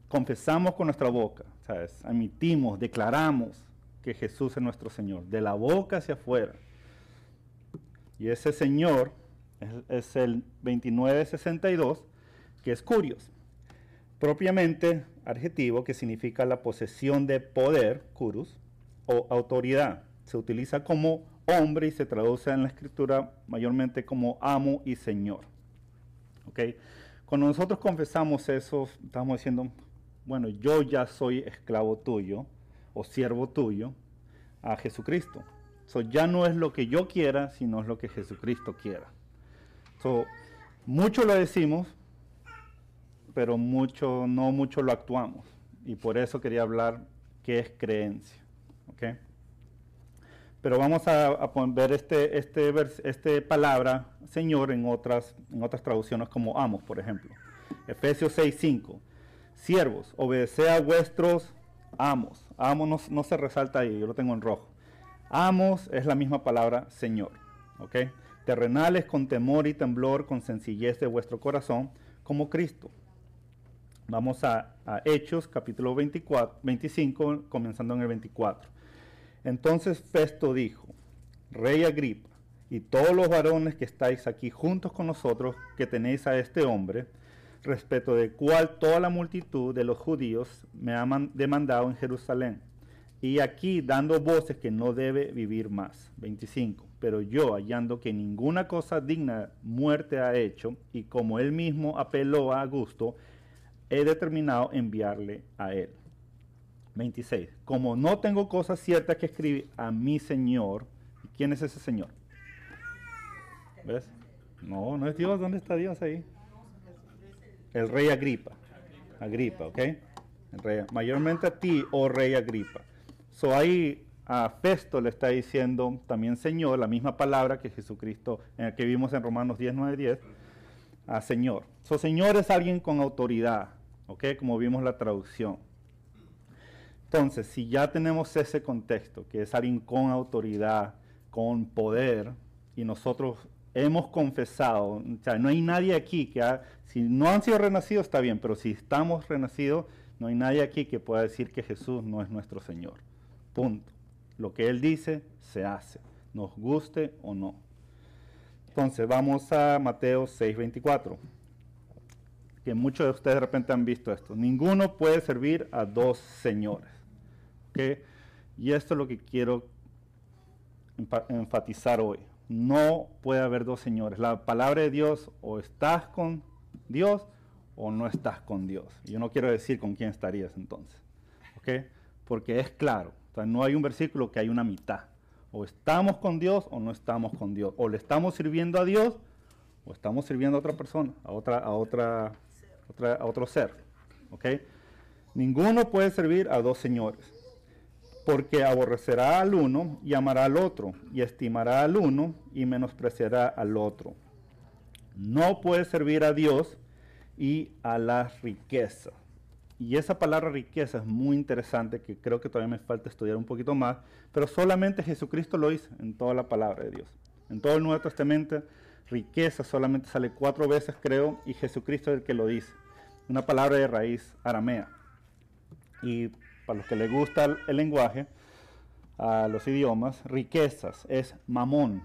confesamos con nuestra boca, ¿sabes? Admitimos, declaramos que Jesús es nuestro Señor, de la boca hacia afuera. Y ese Señor es el 2962, que es kurios. Propiamente adjetivo que significa la posesión de poder, kurus, o autoridad. Se utiliza como hombre y se traduce en la escritura mayormente como amo y señor. ¿Okay? Cuando nosotros confesamos eso, estamos diciendo, bueno, yo ya soy esclavo tuyo o siervo tuyo a Jesucristo. Ya no es lo que yo quiera, sino es lo que Jesucristo quiera. Mucho lo decimos, pero no mucho lo actuamos. Y por eso quería hablar qué es creencia. ¿Okay? Pero vamos a ver este palabra, Señor, en otras traducciones como amos, por ejemplo. Efesios 6:5. Siervos, obedeced a vuestros amos. Amos no se resalta ahí, yo lo tengo en rojo. Amos es la misma palabra Señor. ¿Okay? Terrenales con temor y temblor, con sencillez de vuestro corazón, como Cristo. Vamos a Hechos, capítulo 25, comenzando en el 24. Entonces Festo dijo, Rey Agripa, y todos los varones que estáis aquí juntos con nosotros, que tenéis a este hombre, respecto del cual toda la multitud de los judíos me ha demandado en Jerusalén, y aquí dando voces que no debe vivir más. 25. Pero yo, hallando que ninguna cosa digna de muerte ha hecho, y como él mismo apeló a Augusto, he determinado enviarle a él. 26. Como no tengo cosas ciertas que escribir a mi Señor. ¿Quién es ese Señor? ¿Ves? No es Dios. ¿Dónde está Dios ahí? El rey Agripa. Agripa, ¿ok? El rey, mayormente a ti, oh rey Agripa. Ahí a Festo le está diciendo también Señor, la misma palabra que Jesucristo, que vimos en Romanos 10, 9, 10, a Señor. Señor es alguien con autoridad, ¿ok? Como vimos la traducción. Entonces, si ya tenemos ese contexto, que es alguien con autoridad, con poder, y nosotros hemos confesado, o sea, no hay nadie aquí que si no han sido renacidos está bien, pero si estamos renacidos, no hay nadie aquí que pueda decir que Jesús no es nuestro Señor. Punto. Lo que Él dice, se hace, nos guste o no. Entonces, vamos a Mateo 6:24. Que muchos de ustedes de repente han visto esto. Ninguno puede servir a dos señores. ¿Okay? Y esto es lo que quiero enfatizar hoy. No puede haber dos señores. La palabra de Dios, o estás con Dios o no estás con Dios. Yo no quiero decir con quién estarías entonces. ¿Okay? Porque es claro. O sea, no hay un versículo que hay una mitad. O estamos con Dios o no estamos con Dios. O le estamos sirviendo a Dios o estamos sirviendo a otra persona, a otro ser. ¿Okay? Ninguno puede servir a dos señores, porque aborrecerá al uno y amará al otro, y estimará al uno y menospreciará al otro. No puede servir a Dios y a las riquezas. Y esa palabra riqueza es muy interesante, que creo que todavía me falta estudiar un poquito más, pero solamente Jesucristo lo dice en toda la palabra de Dios. En todo el Nuevo Testamento, riqueza solamente sale 4 veces, creo, y Jesucristo es el que lo dice. Una palabra de raíz aramea. Y para los que les gusta el lenguaje, los idiomas, riquezas es mamón.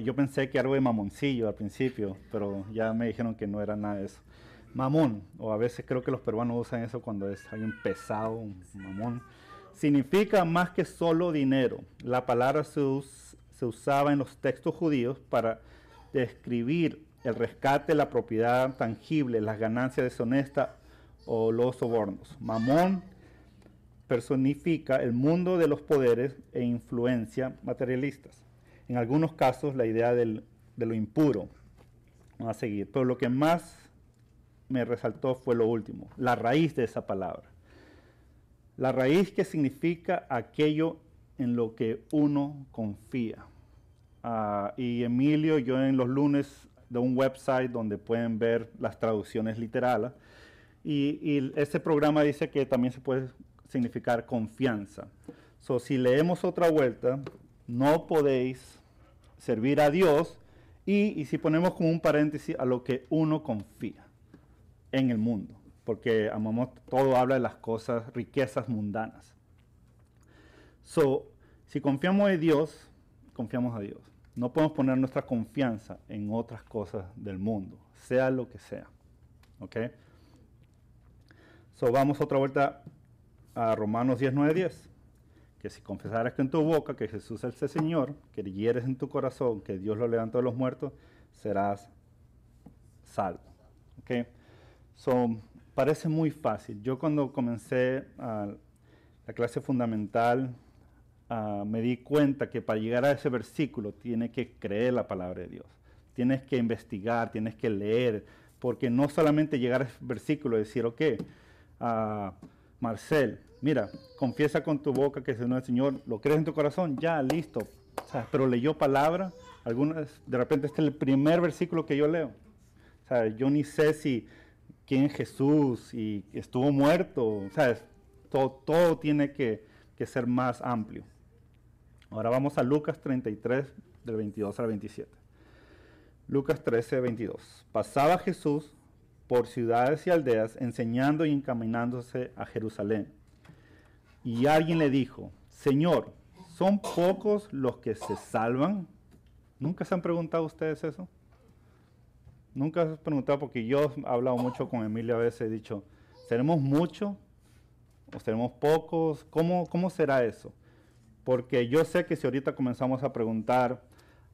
Yo pensé que algo de mamoncillo al principio, pero ya me dijeron que no era nada de eso. Mamón, o a veces creo que los peruanos usan eso cuando es alguien pesado, un mamón. Significa más que solo dinero. La palabra se usaba en los textos judíos para describir el rescate, la propiedad tangible, las ganancias deshonestas o los sobornos. Mamón personifica el mundo de los poderes e influencia materialistas. En algunos casos la idea de lo impuro. Vamos a seguir. Pero lo que más me resaltó fue lo último, la raíz de esa palabra. La raíz que significa aquello en lo que uno confía. Y Emilio, yo en los lunes de un website donde pueden ver las traducciones literales, y ese programa dice que también se puede significar confianza. So, si leemos otra vuelta, no podéis servir a Dios, y si ponemos como un paréntesis, a lo que uno confía en el mundo, porque amamos, todo habla de las cosas, riquezas mundanas. So, si confiamos en Dios, confiamos a Dios. No podemos poner nuestra confianza en otras cosas del mundo, sea lo que sea. ¿Ok? So, vamos otra vuelta a Romanos 10, 9, 10. Que si confesaras con tu boca que Jesús es el Señor, que creyeres en tu corazón que Dios lo levantó de los muertos, serás salvo. ¿Ok? So, parece muy fácil. Yo cuando comencé la clase fundamental, me di cuenta que para llegar a ese versículo tienes que creer la palabra de Dios. Tienes que investigar, tienes que leer, porque no solamente llegar a ese versículo y decir, ok, Marcel, mira, confiesa con tu boca que es el Señor, lo crees en tu corazón, ya, listo. O sea, pero leyó palabra, de repente este es el primer versículo que yo leo. O sea, yo ni sé quién es Jesús y estuvo muerto. O sea, todo tiene que ser más amplio. Ahora vamos a Lucas 33, del 22 al 27. Lucas 13, 22. Pasaba Jesús por ciudades y aldeas, enseñando y encaminándose a Jerusalén. Y alguien le dijo, Señor, ¿son pocos los que se salvan? ¿Nunca se han preguntado ustedes eso? Nunca se han preguntado, porque yo he hablado mucho con Emilio a veces, he dicho, ¿seremos muchos o seremos pocos? ¿Cómo será eso? Porque yo sé que si ahorita comenzamos a preguntar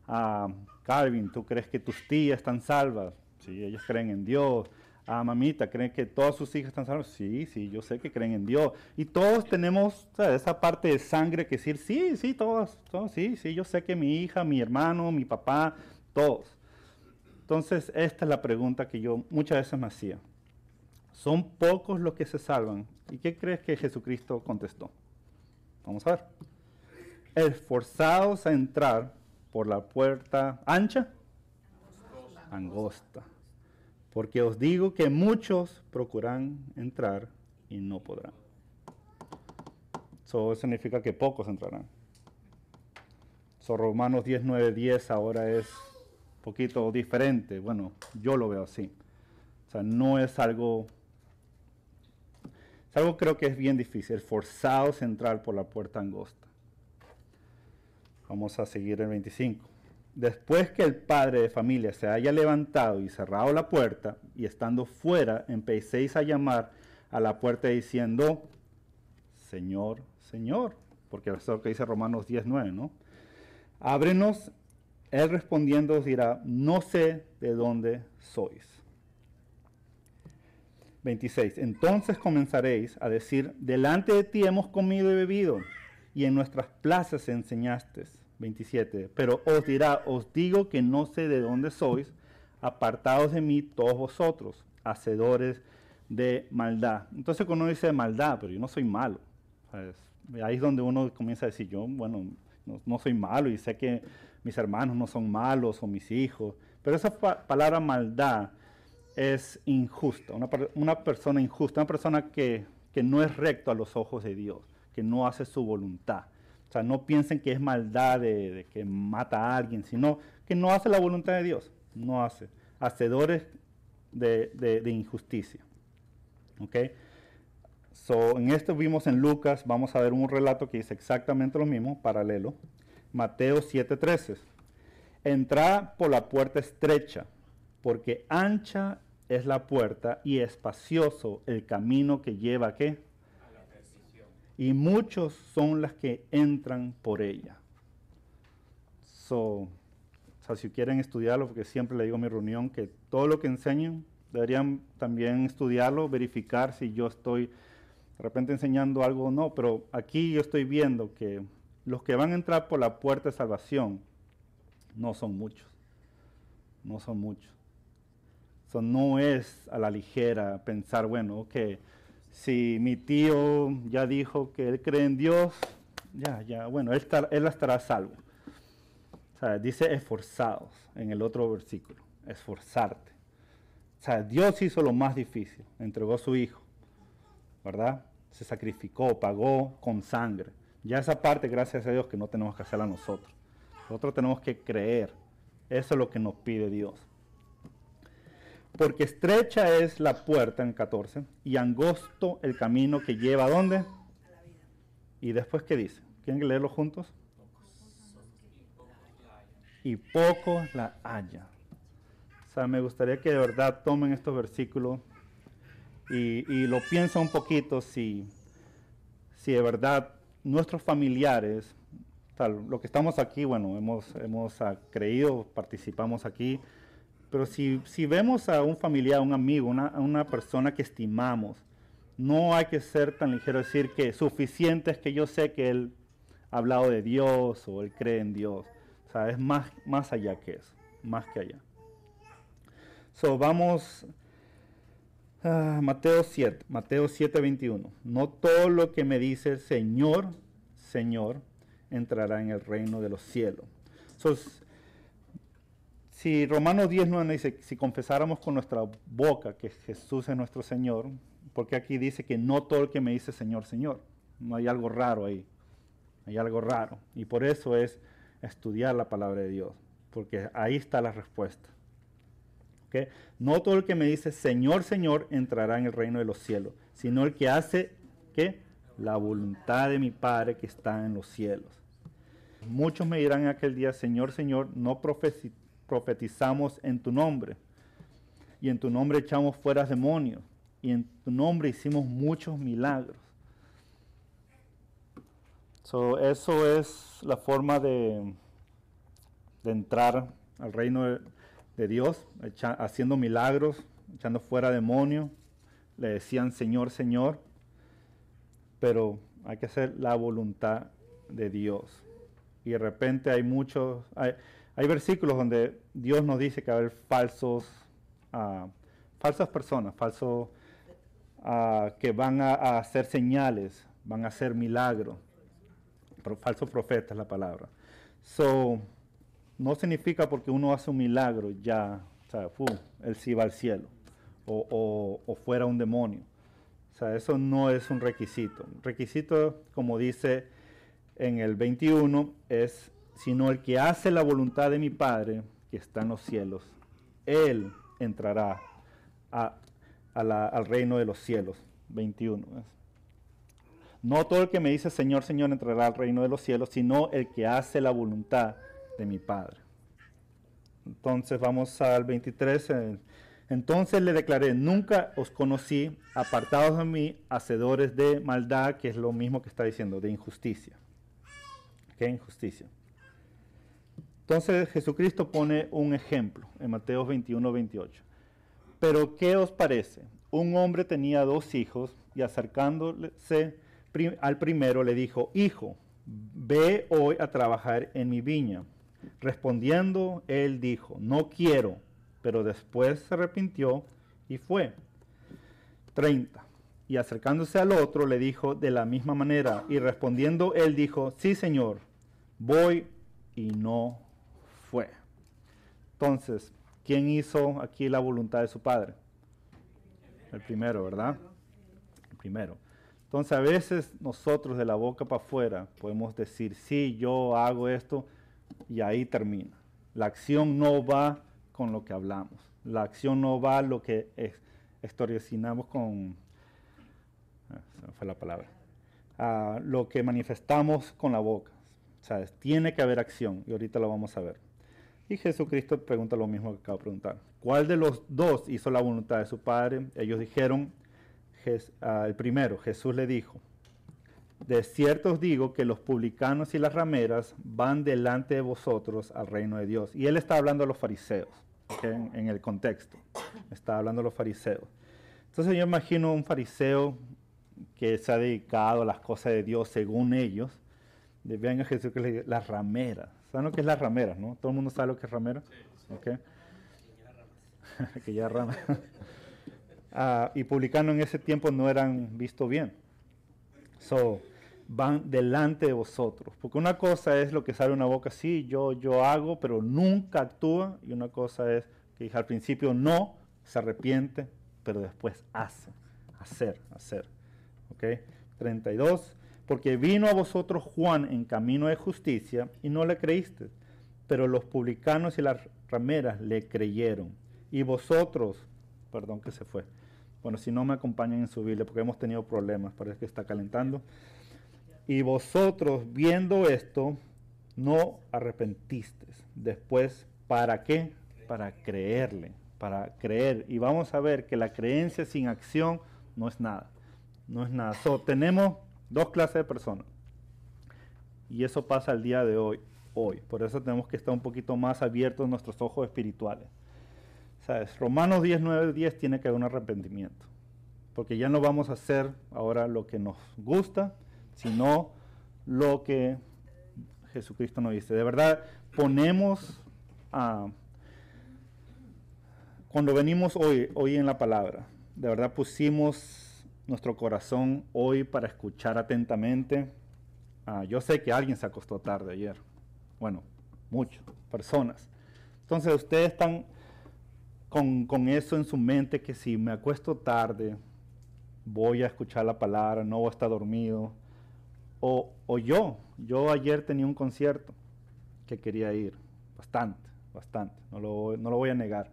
a Calvin, ¿tú crees que tus tías están salvas? Sí, ellas creen en Dios. Mamita, ¿creen que todas sus hijas están salvas? Sí, yo sé que creen en Dios. Y todos tenemos, ¿sabes?, esa parte de sangre que decir, sí, todos, sí, yo sé que mi hija, mi hermano, mi papá, todos. Entonces, esta es la pregunta que yo muchas veces me hacía. ¿Son pocos los que se salvan? ¿Y qué crees que Jesucristo contestó? Vamos a ver. Esforzados a entrar por la puerta ancha, angosta. Porque os digo que muchos procuran entrar y no podrán. Eso significa que pocos entrarán. Romanos 10, 9, 10 ahora es un poquito diferente. Bueno, yo lo veo así. O sea, no es algo... Es algo creo que es bien difícil. Esforzados a entrar por la puerta angosta. Vamos a seguir el 25. Después que el padre de familia se haya levantado y cerrado la puerta, y estando fuera, empecéis a llamar a la puerta diciendo, Señor, Señor, porque eso es lo que dice Romanos 10:9, ¿no? Ábrenos. Él respondiendo os dirá, no sé de dónde sois. 26. Entonces comenzaréis a decir, delante de ti hemos comido y bebido, y en nuestras plazas enseñaste. 27. Pero os dirá, os digo que no sé de dónde sois, apartados de mí todos vosotros, hacedores de maldad. Entonces cuando uno dice maldad, pero yo no soy malo. ¿Sabes? Ahí es donde uno comienza a decir, yo, bueno, no soy malo y sé que mis hermanos no son malos o mis hijos. Pero esa palabra maldad es injusta, una persona injusta, una persona que no es recto a los ojos de Dios, que no hace su voluntad. O sea, no piensen que es maldad de que mata a alguien, sino que no hace la voluntad de Dios. No hace. Hacedores de injusticia. ¿Ok? So, en esto vimos en Lucas, vamos a ver un relato que dice exactamente lo mismo, paralelo. Mateo 7:13. Entrad por la puerta estrecha, porque ancha es la puerta y espacioso el camino que lleva ¿a qué? A la perdición. Y muchos son las que entran por ella. O sea, si quieren estudiarlo, porque siempre le digo en mi reunión que todo lo que enseño deberían también estudiarlo, verificar si yo estoy de repente enseñando algo o no, pero aquí yo estoy viendo que los que van a entrar por la puerta de salvación no son muchos. No son muchos. So, no es a la ligera pensar, bueno, ok, si mi tío ya dijo que él cree en Dios, bueno, él estará a salvo. O sea, dice esforzados en el otro versículo, esforzarte. O sea, Dios hizo lo más difícil, entregó a su hijo, ¿verdad? Se sacrificó, pagó con sangre. Ya esa parte, gracias a Dios, que no tenemos que hacerla nosotros. Nosotros tenemos que creer. Eso es lo que nos pide Dios. Porque estrecha es la puerta, en 14, y angosto el camino que lleva ¿a dónde? A la vida. Y después, ¿qué dice? ¿Quieren leerlo juntos? Y pocos la hallan. O sea, me gustaría que de verdad tomen estos versículos y lo piensen un poquito si de verdad nuestros familiares, tal, lo que estamos aquí, bueno, hemos creído, participamos aquí, pero si vemos a un familiar, un amigo, a una persona que estimamos, no hay que ser tan ligero decir que suficiente es que yo sé que él ha hablado de Dios o él cree en Dios. O sea, es más allá que eso, más que allá. So, vamos a Mateo 7, 21. No todo lo que me dice Señor, Señor, entrará en el reino de los cielos. So, si Romanos 10:9 dice, si confesáramos con nuestra boca que Jesús es nuestro Señor, porque aquí dice que no todo el que me dice Señor, Señor. No hay algo raro ahí. Hay algo raro. Y por eso es estudiar la palabra de Dios, porque ahí está la respuesta. ¿Okay? No todo el que me dice Señor, Señor entrará en el reino de los cielos, sino el que hace ¿qué? La voluntad de mi Padre que está en los cielos. Muchos me dirán en aquel día, Señor, Señor, no profetizamos en tu nombre, y en tu nombre echamos fuera demonios, y en tu nombre hicimos muchos milagros. Eso es la forma de entrar al reino de Dios, haciendo milagros, echando fuera demonios. Le decían Señor, Señor, pero hay que hacer la voluntad de Dios. Y de repente hay versículos donde Dios nos dice que va a haber falsas personas, que van a hacer señales, van a hacer milagros. Falsos profetas es la palabra. No significa porque uno hace un milagro ya, o sea, él sí va al cielo o fuera un demonio. O sea, eso no es un requisito. Un requisito, como dice en el 21, es sino el que hace la voluntad de mi Padre que está en los cielos, él entrará al reino de los cielos. 21. No todo el que me dice Señor, Señor entrará al reino de los cielos, sino el que hace la voluntad de mi Padre. Entonces vamos al 23. Entonces le declaré, nunca os conocí, apartados de mí, hacedores de maldad, que es lo mismo que está diciendo, de injusticia. ¿Qué injusticia? Entonces Jesucristo pone un ejemplo en Mateo 21, 28. Pero ¿qué os parece? Un hombre tenía 2 hijos y acercándose al primero le dijo, hijo, ve hoy a trabajar en mi viña. Respondiendo, él dijo, no quiero, pero después se arrepintió y fue. 30. Y acercándose al otro le dijo de la misma manera, y respondiendo él dijo, sí señor, voy, y no fue. Entonces, ¿quién hizo aquí la voluntad de su padre? El primero, ¿verdad? El primero. Entonces a veces nosotros de la boca para afuera podemos decir, sí, yo hago esto y ahí termina. La acción no va con lo que hablamos. La acción no va a lo que extorsionamos con, se me fue la palabra, lo que manifestamos con la boca. O sea, tiene que haber acción y ahorita lo vamos a ver. Y Jesucristo pregunta lo mismo que acabo de preguntar. ¿Cuál de los 2 hizo la voluntad de su Padre? Ellos dijeron, el primero. Jesús le dijo, de cierto os digo que los publicanos y las rameras van delante de vosotros al reino de Dios. Y él está hablando a los fariseos, ¿okay? En el contexto. Está hablando a los fariseos. Entonces yo imagino un fariseo que se ha dedicado a las cosas de Dios según ellos. Vean a Jesús que le dice, las rameras. ¿Saben lo que es las rameras, no? ¿Todo el mundo sabe lo que es ramera? Sí. ¿Okay? aquella rama. Y publicano en ese tiempo no eran visto bien. So, van delante de vosotros. Porque una cosa es lo que sale de una boca, sí, yo hago, pero nunca actúa. Y una cosa es que al principio no, se arrepiente, pero después hace. Hacer. ¿Ok? 32. Porque vino a vosotros Juan en camino de justicia y no le creíste. Pero los publicanos y las rameras le creyeron. Y vosotros, perdón que se fue. Bueno, si no me acompañan en su Biblia, porque hemos tenido problemas, parece que está calentando. Y vosotros, viendo esto, no arrepentisteis. Después, ¿para qué? Para creerle, para creer. Y vamos a ver que la creencia sin acción no es nada. No es nada. So, tenemos dos clases de personas. Y eso pasa el día de hoy. Por eso tenemos que estar un poquito más abiertos en nuestros ojos espirituales. ¿Sabes? Romanos 10, 9, 10 tiene que haber un arrepentimiento. Porque ya no vamos a hacer ahora lo que nos gusta, sino lo que Jesucristo nos dice. De verdad, ponemos, cuando venimos hoy en la palabra, de verdad pusimos nuestro corazón hoy para escuchar atentamente. Yo sé que alguien se acostó tarde ayer. Bueno, muchas personas. Entonces ustedes están con eso en su mente, que si me acuesto tarde, voy a escuchar la palabra, no voy a estar dormido. O yo ayer tenía un concierto que quería ir, bastante, no lo voy a negar.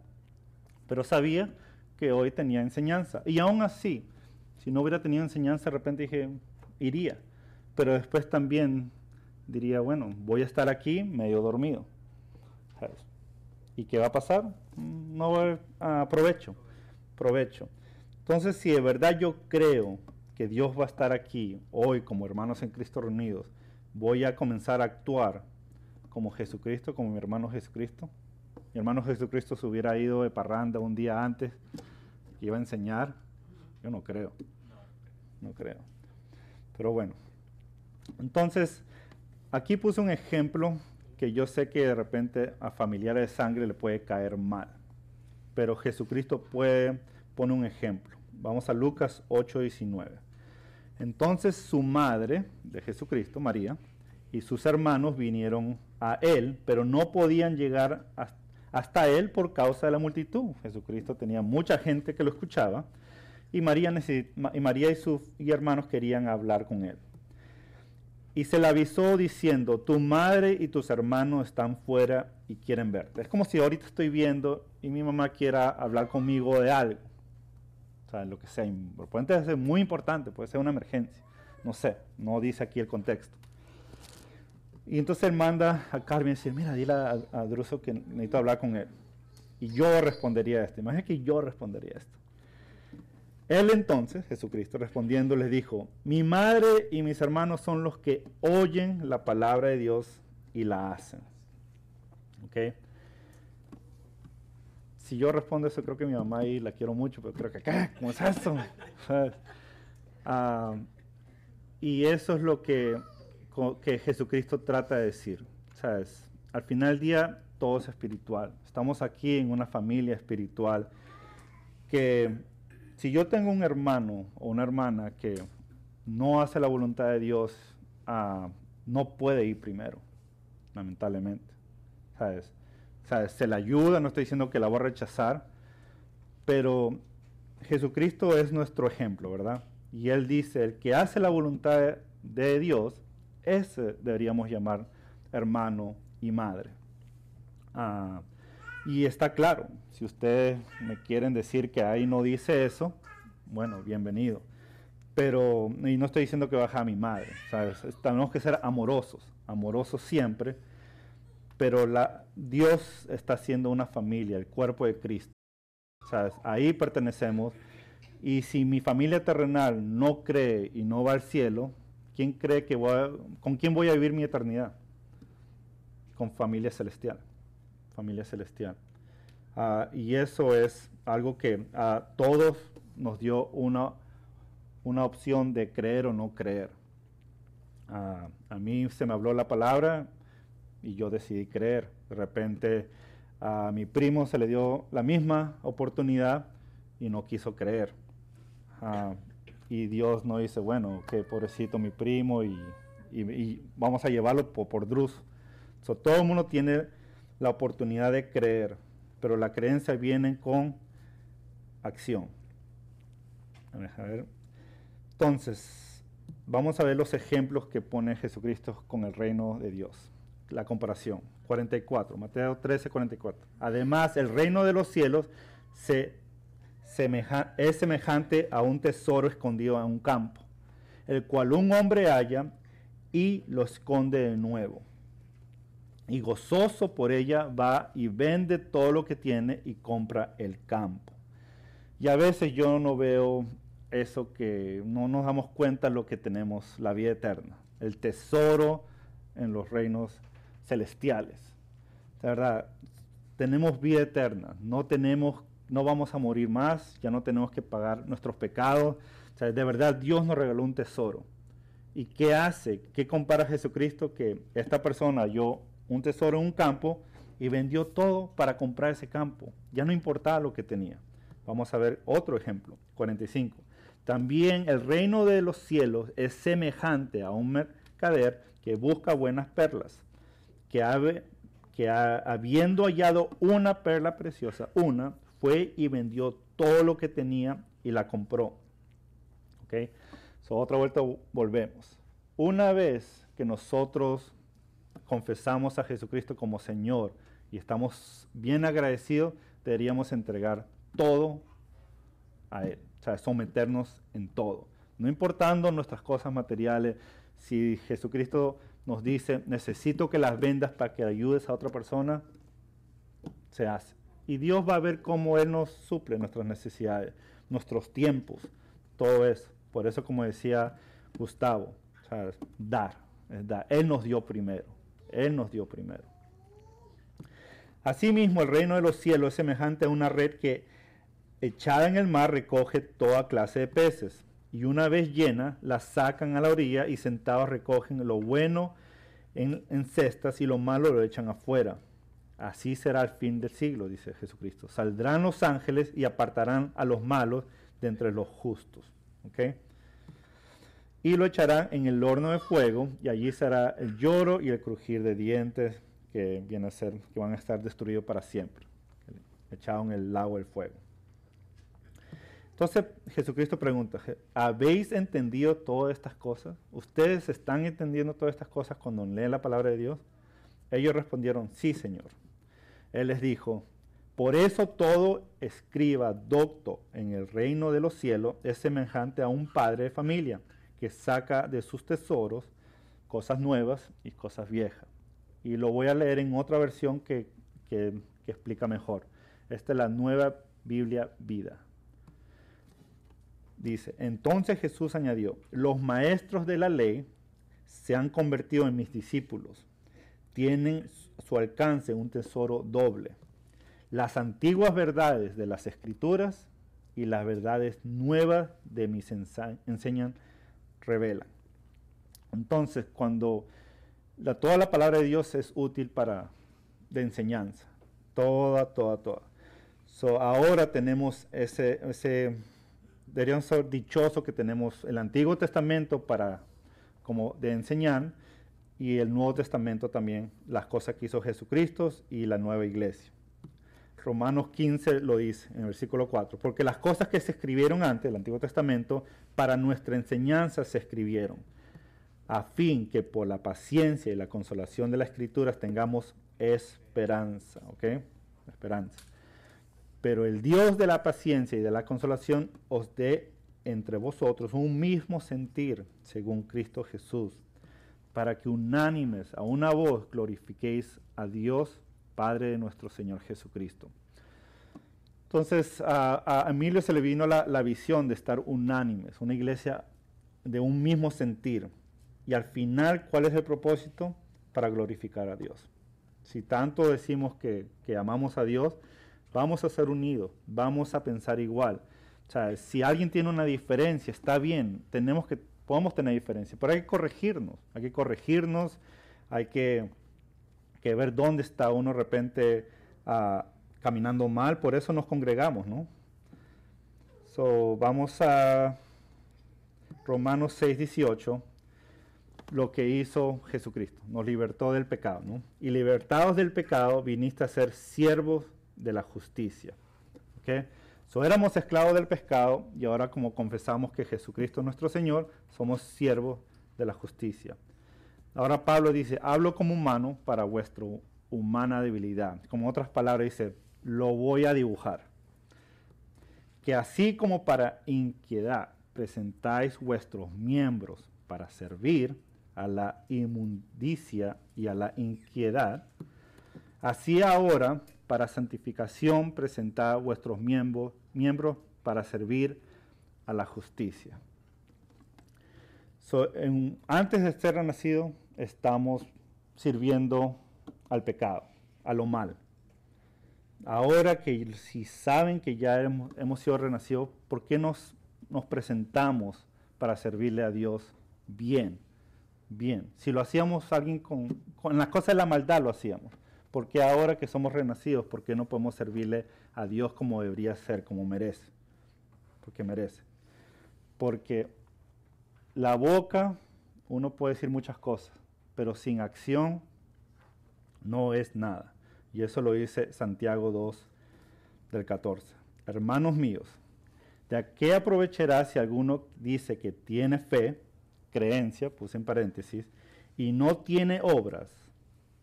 Pero sabía que hoy tenía enseñanza. Y aún así, si no hubiera tenido enseñanza, de repente dije, iría. Pero después también diría, bueno, voy a estar aquí medio dormido. ¿Sabes? ¿Y qué va a pasar? No voy a provecho. Entonces, si de verdad yo creo que Dios va a estar aquí hoy como hermanos en Cristo reunidos, voy a comenzar a actuar como Jesucristo, como mi hermano Jesucristo. Mi hermano Jesucristo se hubiera ido de parranda un día antes, que iba a enseñar. Yo no creo. Pero bueno. Entonces, aquí puse un ejemplo que yo sé que de repente a familiares de sangre le puede caer mal. Pero Jesucristo pone un ejemplo. Vamos a Lucas 8:19. Entonces su madre de Jesucristo, María, y sus hermanos vinieron a él, pero no podían llegar hasta él por causa de la multitud. Jesucristo tenía mucha gente que lo escuchaba, y María y sus hermanos querían hablar con él. Y se le avisó diciendo, tu madre y tus hermanos están fuera y quieren verte. Es como si ahorita estoy viendo y mi mamá quiera hablar conmigo de algo. O sea, lo que sea. Puede ser muy importante, puede ser una emergencia. No sé, no dice aquí el contexto. Y entonces él manda a Carmen y dice, mira, dile a Druso que necesito hablar con él. Y yo respondería esto. Imagínate que yo respondería esto. Él entonces, Jesucristo, respondiendo, les dijo, mi madre y mis hermanos son los que oyen la palabra de Dios y la hacen. ¿Ok? Si yo respondo eso, creo que mi mamá ahí la quiero mucho, pero creo que, ¿qué? ¿Cómo es eso? Y eso es lo que Jesucristo trata de decir. ¿Sabes? Al final del día, todo es espiritual. Estamos aquí en una familia espiritual que... Si yo tengo un hermano o una hermana que no hace la voluntad de Dios, no puede ir primero, lamentablemente. ¿Sabes? Se la ayuda, no estoy diciendo que la voy a rechazar, pero Jesucristo es nuestro ejemplo, ¿verdad? Y Él dice, el que hace la voluntad de Dios, ese deberíamos llamar hermano y madre. Y está claro, si ustedes me quieren decir que ahí no dice eso, bueno, bienvenido. Pero, y no estoy diciendo que baja a mi madre, ¿sabes? Tenemos que ser amorosos siempre, pero Dios está haciendo una familia, el cuerpo de Cristo, ¿sabes? Ahí pertenecemos, y si mi familia terrenal no cree y no va al cielo, ¿quién cree que con quién voy a vivir mi eternidad? Con familia celestial. Y eso es algo que a todos nos dio una opción de creer o no creer. A mí se me habló la palabra y yo decidí creer. De repente A mi primo se le dio la misma oportunidad y no quiso creer. Y Dios no dice, bueno, que pobrecito mi primo y vamos a llevarlo por Drus. Todo el mundo tiene la oportunidad de creer, pero la creencia viene con acción. A ver. Entonces, vamos a ver los ejemplos que pone Jesucristo con el reino de Dios. La comparación. 44, Mateo 13, 44. Además, el reino de los cielos es semejante a un tesoro escondido en un campo, el cual un hombre halla y lo esconde de nuevo. Y gozoso por ella va y vende todo lo que tiene y compra el campo. Y a veces yo no veo eso, que no nos damos cuenta de lo que tenemos, la vida eterna, el tesoro en los reinos celestiales. La verdad, tenemos vida eterna, no vamos a morir más, ya no tenemos que pagar nuestros pecados. O sea, de verdad Dios nos regaló un tesoro. ¿Y qué hace? ¿Qué compara Jesucristo? Que esta persona halló un tesoro en un campo y vendió todo para comprar ese campo. Ya no importaba lo que tenía. Vamos a ver otro ejemplo, 45. También el reino de los cielos es semejante a un mercader que busca buenas perlas, que habiendo hallado una perla preciosa, fue y vendió todo lo que tenía y la compró. ¿Ok? Otra vuelta volvemos. Una vez que nosotros confesamos a Jesucristo como Señor y estamos bien agradecidos, deberíamos entregar todo a Él. O sea, someternos en todo. No importando nuestras cosas materiales. Si Jesucristo nos dice, necesito que las vendas para que ayudes a otra persona, se hace. Y Dios va a ver cómo Él nos suple nuestras necesidades, nuestros tiempos, todo eso. Por eso, como decía Gustavo, o sea, dar. Él nos dio primero. Él nos dio primero. Asimismo, el reino de los cielos es semejante a una red que, echada en el mar, recoge toda clase de peces. Y una vez llena, la sacan a la orilla y sentados recogen lo bueno en cestas y lo malo lo echan afuera. Así será el fin del siglo, dice Jesucristo. Saldrán los ángeles y apartarán a los malos de entre los justos. ¿Okay? Y lo echarán en el horno de fuego, y allí será el lloro y el crujir de dientes, que viene a ser que van a estar destruidos para siempre, echado en el lago del fuego. Entonces Jesucristo pregunta, ¿habéis entendido todas estas cosas? ¿Ustedes están entendiendo todas estas cosas cuando leen la palabra de Dios? Ellos respondieron, sí, Señor. Él les dijo, por eso todo escriba docto en el reino de los cielos es semejante a un padre de familia que saca de sus tesoros cosas nuevas y cosas viejas. Y lo voy a leer en otra versión que explica mejor. Esta es la Nueva Biblia Vida. Dice, entonces Jesús añadió, los maestros de la ley se han convertido en mis discípulos. Tienen a su alcance un tesoro doble. Las antiguas verdades de las Escrituras y las verdades nuevas de mis enseñan revelan. Entonces, cuando toda la palabra de Dios es útil de enseñanza. Toda. Ahora tenemos deberíamos ser dichosos que tenemos el Antiguo Testamento como de enseñar, y el Nuevo Testamento también, las cosas que hizo Jesucristo y la nueva iglesia. Romanos 15 lo dice en el versículo 4, porque las cosas que se escribieron antes del Antiguo Testamento para nuestra enseñanza se escribieron, a fin que por la paciencia y la consolación de las Escrituras tengamos esperanza, ¿ok? Esperanza. Pero el Dios de la paciencia y de la consolación os dé entre vosotros un mismo sentir, según Cristo Jesús, para que unánimes a una voz glorifiquéis a Dios, Padre de nuestro Señor Jesucristo. Entonces a Emilio se le vino la visión de estar unánimes, una iglesia de un mismo sentir. Y al final, ¿cuál es el propósito? Para glorificar a Dios. Si tanto decimos que amamos a Dios, vamos a ser unidos, vamos a pensar igual. O sea, si alguien tiene una diferencia, está bien, podemos tener diferencia, pero hay que corregirnos, hay que ver dónde está uno de repente caminando mal, por eso nos congregamos, ¿no? Vamos a Romanos 6:18, lo que hizo Jesucristo, nos libertó del pecado, ¿no? Y libertados del pecado, viniste a ser siervos de la justicia. ¿Ok? Éramos esclavos del pecado y ahora, como confesamos que Jesucristo es nuestro Señor, somos siervos de la justicia. Ahora Pablo dice, hablo como humano para vuestra humana debilidad. Como otras palabras dice, lo voy a dibujar. Que así como para inquietud presentáis vuestros miembros para servir a la inmundicia y a la inquietud, así ahora para santificación presentad vuestros miembros para servir a la justicia. Antes de ser renacidos, estamos sirviendo al pecado, a lo mal. Ahora que si saben que ya hemos sido renacidos, ¿por qué nos presentamos para servirle a Dios bien? Bien. Si lo hacíamos alguien con las cosas de la maldad, lo hacíamos. ¿Por qué ahora que somos renacidos, por qué no podemos servirle a Dios como debería ser, como merece? Porque merece. Porque la boca, uno puede decir muchas cosas, pero sin acción no es nada. Y eso lo dice Santiago 2, del 14. Hermanos míos, ¿de qué aprovechará si alguno dice que tiene fe, creencia, puse en paréntesis, y no tiene obras?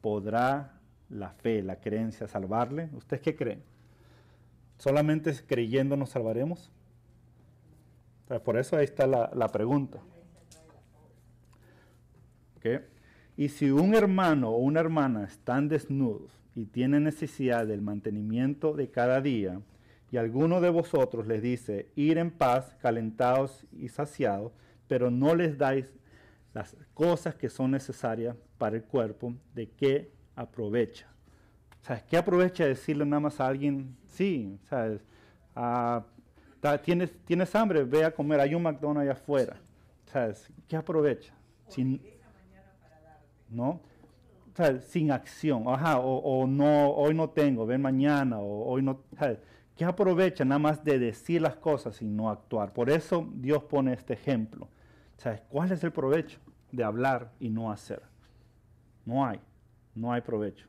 ¿Podrá la fe, la creencia salvarle? ¿Ustedes qué creen? ¿Solamente creyendo nos salvaremos? Por eso ahí está la pregunta. ¿Okay? Y si un hermano o una hermana están desnudos y tienen necesidad del mantenimiento de cada día, y alguno de vosotros les dice, ir en paz, calentados y saciados, pero no les dais las cosas que son necesarias para el cuerpo, ¿de qué aprovecha? ¿Sabes? ¿Qué aprovecha decirle nada más a alguien? Sí, ¿sabes? ¿Tienes hambre? Ve a comer, hay un McDonald's allá afuera. ¿Sabes? ¿Qué aprovecha? ¿No? ¿Sabes? Sin acción. Ajá, o no, hoy no tengo, ven mañana, o hoy no. ¿Sabes? ¿Qué aprovecha nada más de decir las cosas y no actuar? Por eso Dios pone este ejemplo. ¿Sabes? ¿Cuál es el provecho de hablar y no hacer? No hay provecho,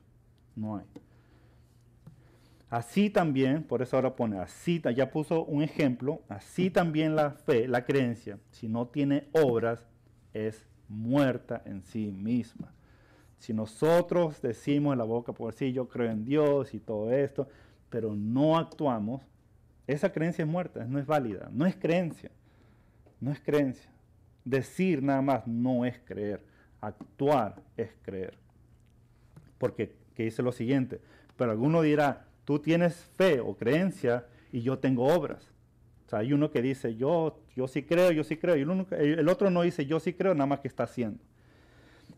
no hay. Así también, por eso ahora pone así, ya puso un ejemplo, así también la fe, la creencia, si no tiene obras, es muerta en sí misma. Si nosotros decimos en la boca, por decir yo creo en Dios y todo esto, pero no actuamos, esa creencia es muerta, no es válida, no es creencia, no es creencia. Decir nada más no es creer, actuar es creer. Porque que dice lo siguiente, pero alguno dirá, tú tienes fe o creencia y yo tengo obras. O sea, hay uno que dice, yo sí creo, y el otro no dice, yo sí creo, nada más que está haciendo.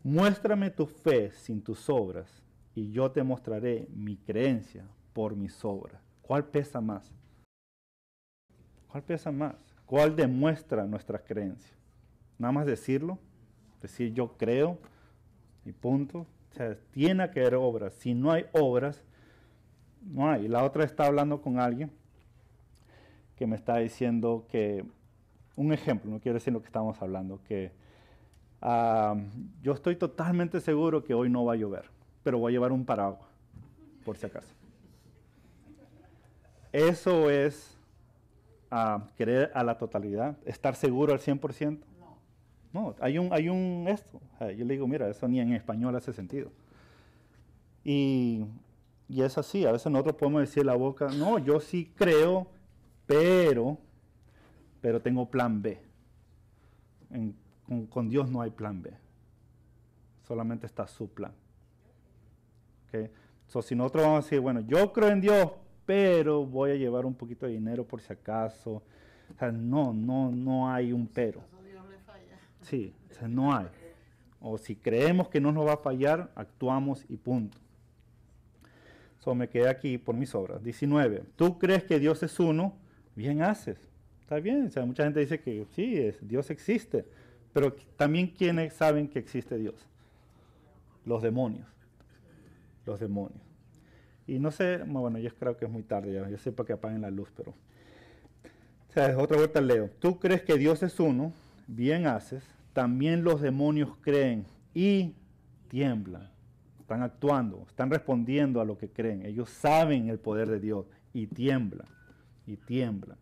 Muéstrame tu fe sin tus obras y yo te mostraré mi creencia por mis obras. ¿Cuál pesa más? ¿Cuál pesa más? ¿Cuál demuestra nuestra creencia? Nada más decirlo, decir yo creo y punto. O sea, tiene que haber obras. Si no hay obras, no hay. La otra está hablando con alguien que me está diciendo que, un ejemplo, no quiero decir lo que estamos hablando, que yo estoy totalmente seguro que hoy no va a llover, pero voy a llevar un paraguas, por si acaso. Eso es creer a la totalidad, estar seguro al 100%. No, hay un esto. Yo le digo, mira, eso ni en español hace sentido. Y es así, a veces nosotros podemos decir la boca, no, yo sí creo, pero tengo plan B. Con Dios no hay plan B. Solamente está su plan. ¿Okay? Si nosotros vamos a decir, bueno, yo creo en Dios, pero voy a llevar un poquito de dinero por si acaso. O sea, no hay un pero. Sí, o sea, no hay. O si creemos que no nos va a fallar, actuamos y punto. Me quedé aquí por mis obras. 19. Tú crees que Dios es uno, bien haces. Está bien, o sea, mucha gente dice que sí, Dios existe. Pero también, ¿quiénes saben que existe Dios? Los demonios. Los demonios. Y no sé, bueno, yo creo que es muy tarde ya, yo sé para que apaguen la luz, pero... O sea, otra vuelta leo. Tú crees que Dios es uno, bien haces, también los demonios creen y tiemblan. Están actuando, están respondiendo a lo que creen. Ellos saben el poder de Dios y tiemblan, y tiemblan.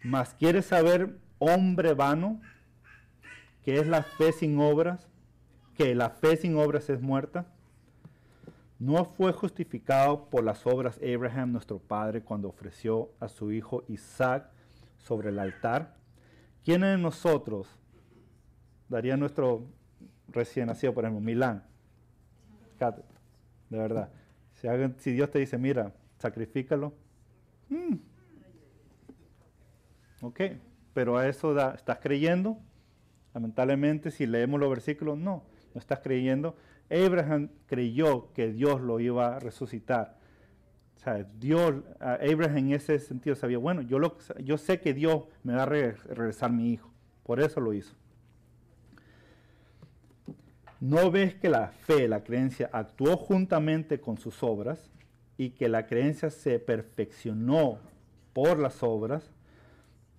Mas ¿quieres saber, hombre vano, qué es la fe sin obras? Que la fe sin obras es muerta. ¿No fue justificado por las obras Abraham, nuestro padre, cuando ofreció a su hijo Isaac sobre el altar? ¿Quién de nosotros daría nuestro recién nacido, por ejemplo, Milán? De verdad. Si Dios te dice, mira, sacrifícalo. Ok, pero a eso ¿estás creyendo? Lamentablemente, si leemos los versículos, no estás creyendo. Abraham creyó que Dios lo iba a resucitar. O sea, Abraham en ese sentido sabía, bueno, yo sé que Dios me va a regresar mi hijo. Por eso lo hizo. ¿No ves que la fe, la creencia, actuó juntamente con sus obras y que la creencia se perfeccionó por las obras?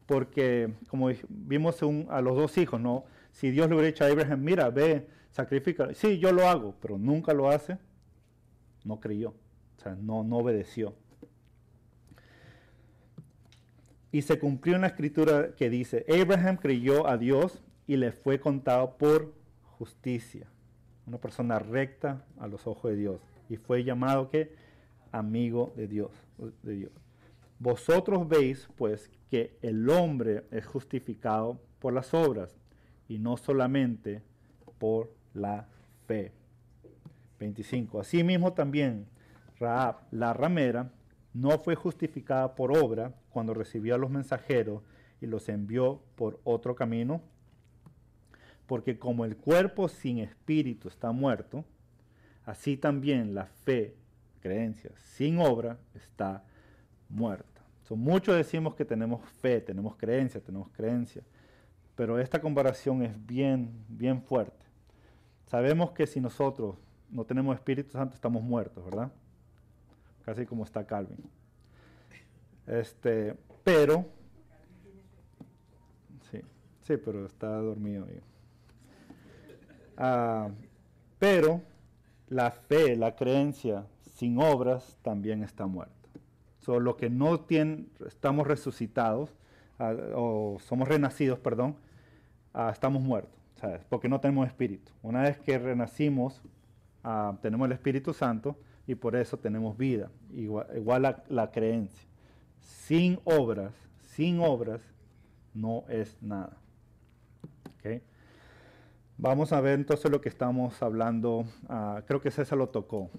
Porque, como vimos a los dos hijos, ¿no? Si Dios le hubiera dicho a Abraham, mira, ve, sacrifica. Sí, yo lo hago, pero nunca lo hace. No creyó, o sea, no obedeció. Y se cumplió en la escritura que dice, Abraham creyó a Dios y le fue contado por justicia. Una persona recta a los ojos de Dios. Y fue llamado, ¿qué? Amigo de Dios. Vosotros veis, pues, que el hombre es justificado por las obras y no solamente por la fe. 25. Asimismo también Rahab, la ramera, no fue justificada por obra cuando recibió a los mensajeros y los envió por otro camino, porque como el cuerpo sin espíritu está muerto, así también la fe, creencia, sin obra está muerta. Muchos decimos que tenemos fe, tenemos creencia, pero esta comparación es bien fuerte. Sabemos que si nosotros no tenemos Espíritu Santo estamos muertos, ¿verdad? Casi como está Calvin. Pero, sí, pero está dormido. Pero la fe, la creencia sin obras también está muerta. Los que no estamos resucitados, o somos renacidos, perdón, estamos muertos, ¿sabes? Porque no tenemos espíritu. Una vez que renacimos, tenemos el Espíritu Santo y por eso tenemos vida. Igual la creencia. Sin obras no es nada. ¿Okay? Vamos a ver entonces lo que estamos hablando. Creo que César lo tocó.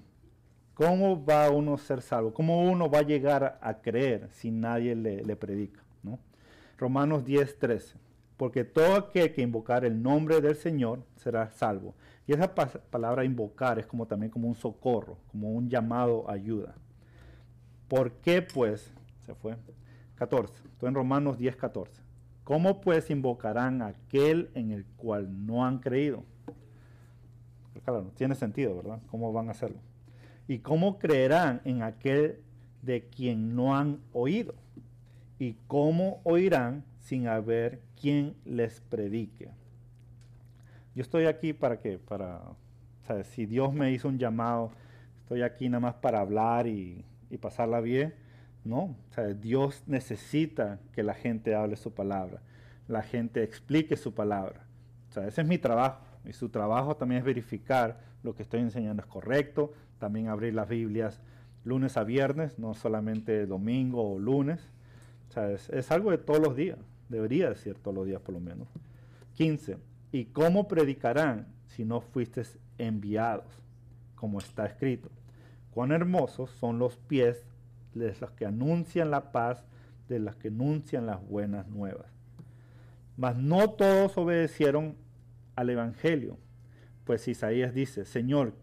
¿Cómo va uno a ser salvo? ¿Cómo uno va a llegar a creer si nadie le predica? ¿No? Romanos 10:13. Porque todo aquel que invocar el nombre del Señor será salvo. Y esa palabra invocar es también como un socorro, como un llamado a ayuda. ¿Por qué pues? Se fue. 14. Estoy en Romanos 10:14. ¿Cómo pues invocarán a aquel en el cual no han creído? Claro, tiene sentido, ¿verdad? ¿Cómo van a hacerlo? ¿Y cómo creerán en aquel de quien no han oído? ¿Y cómo oirán sin haber quien les predique? Yo estoy aquí para qué, ¿sabes? Si Dios me hizo un llamado, estoy aquí nada más para hablar y pasarla bien. No, ¿sabes? Dios necesita que la gente hable su palabra, la gente explique su palabra. O sea, ese es mi trabajo. Y su trabajo también es verificar lo que estoy enseñando es correcto. También abrir las Biblias lunes a viernes, no solamente domingo o lunes. O sea, es algo de todos los días. Debería decir todos los días por lo menos. 15. ¿Y cómo predicarán si no fuisteis enviados? Como está escrito. Cuán hermosos son los pies de los que anuncian la paz, de los que anuncian las buenas nuevas. Mas no todos obedecieron al Evangelio. Pues Isaías dice, Señor,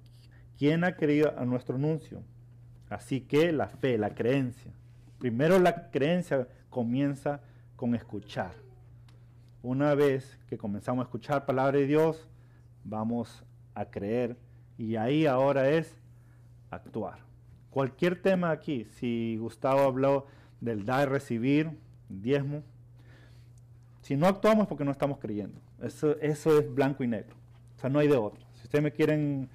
¿quién ha creído a nuestro anuncio? Así que la fe, la creencia. Primero la creencia comienza con escuchar. Una vez que comenzamos a escuchar palabra de Dios, vamos a creer. Y ahí ahora es actuar. Cualquier tema aquí, si Gustavo habló del dar y recibir, diezmo, si no actuamos es porque no estamos creyendo. Eso es blanco y negro. O sea, no hay de otra. Si ustedes me quieren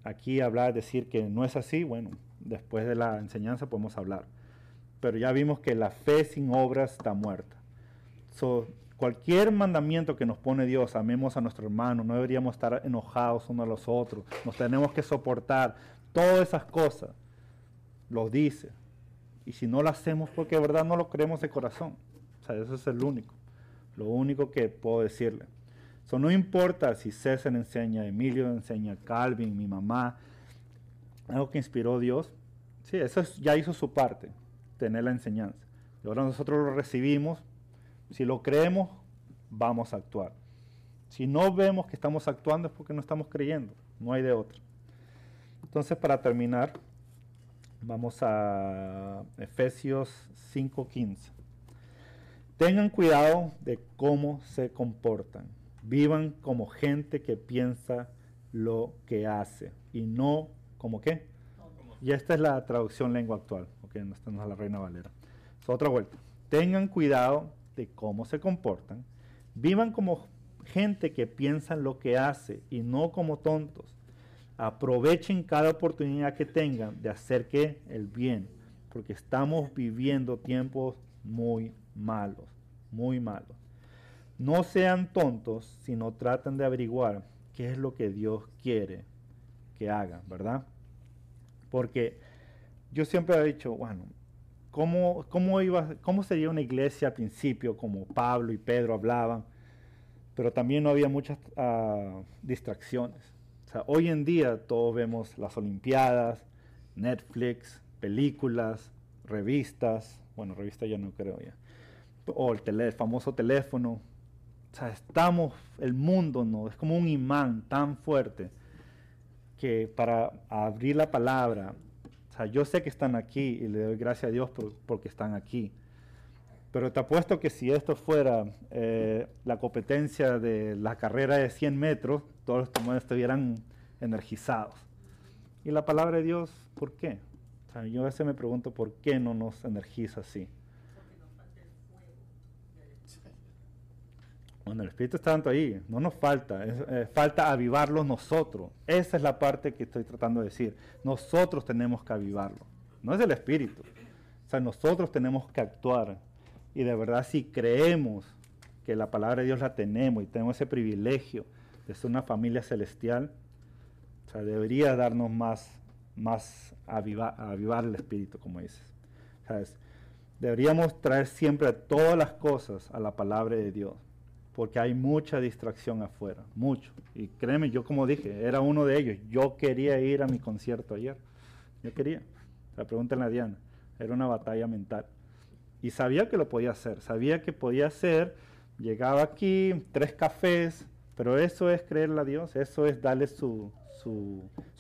aquí hablar, decir que no es así, bueno, después de la enseñanza podemos hablar. Pero ya vimos que la fe sin obras está muerta. Cualquier mandamiento que nos pone Dios, amemos a nuestro hermano, no deberíamos estar enojados unos a los otros, nos tenemos que soportar, todas esas cosas, lo dice. Y si no lo hacemos porque de verdad no lo creemos de corazón, o sea, eso es lo único que puedo decirle. No importa si César enseña, Emilio enseña, Calvin, mi mamá, algo que inspiró Dios, sí, eso ya hizo su parte, tener la enseñanza. Y ahora nosotros lo recibimos. Si lo creemos, vamos a actuar. Si no vemos que estamos actuando es porque no estamos creyendo. No hay de otra. Entonces, para terminar, vamos a Efesios 5:15. Tengan cuidado de cómo se comportan. Vivan como gente que piensa lo que hace y no como qué. Y esta es la traducción lengua actual. Okay, no, esta no es la Reina Valera. Otra vuelta. Tengan cuidado de cómo se comportan, vivan como gente que piensa lo que hace y no como tontos. Aprovechen cada oportunidad que tengan de hacer el bien, porque estamos viviendo tiempos muy malos, muy malos. No sean tontos, sino traten de averiguar qué es lo que Dios quiere que hagan, ¿verdad? Porque yo siempre he dicho, bueno, ¿Cómo sería una iglesia al principio, como Pablo y Pedro hablaban? Pero también no había muchas distracciones. O sea, hoy en día todos vemos las Olimpiadas, Netflix, películas, revistas. Bueno, revistas ya no creo ya. O el famoso teléfono. O sea, el mundo no, es como un imán tan fuerte que para abrir la palabra, o sea, yo sé que están aquí y le doy gracias a Dios porque están aquí. Pero te apuesto que si esto fuera la competencia de la carrera de 100 metros, todos los tomadores estuvieran energizados. Y la palabra de Dios, ¿por qué? O sea, yo a veces me pregunto por qué no nos energiza así. Bueno, el Espíritu está tanto ahí, no nos falta, falta avivarlo nosotros. Esa es la parte que estoy tratando de decir. Nosotros tenemos que avivarlo, no es el Espíritu. O sea, nosotros tenemos que actuar. Y de verdad, si creemos que la palabra de Dios la tenemos y tenemos ese privilegio de ser una familia celestial, o sea, debería darnos más avivar el Espíritu, como dices. ¿Sabes? Deberíamos traer siempre todas las cosas a la palabra de Dios, porque hay mucha distracción afuera, mucho. Y créeme, yo como dije, era uno de ellos. Yo quería ir a mi concierto ayer. Yo quería. La pregúntenle a Diana. Era una batalla mental. Y sabía que lo podía hacer. Sabía que podía hacer. Llegaba aquí, 3 cafés. Pero eso es creerle a Dios. Eso es darle su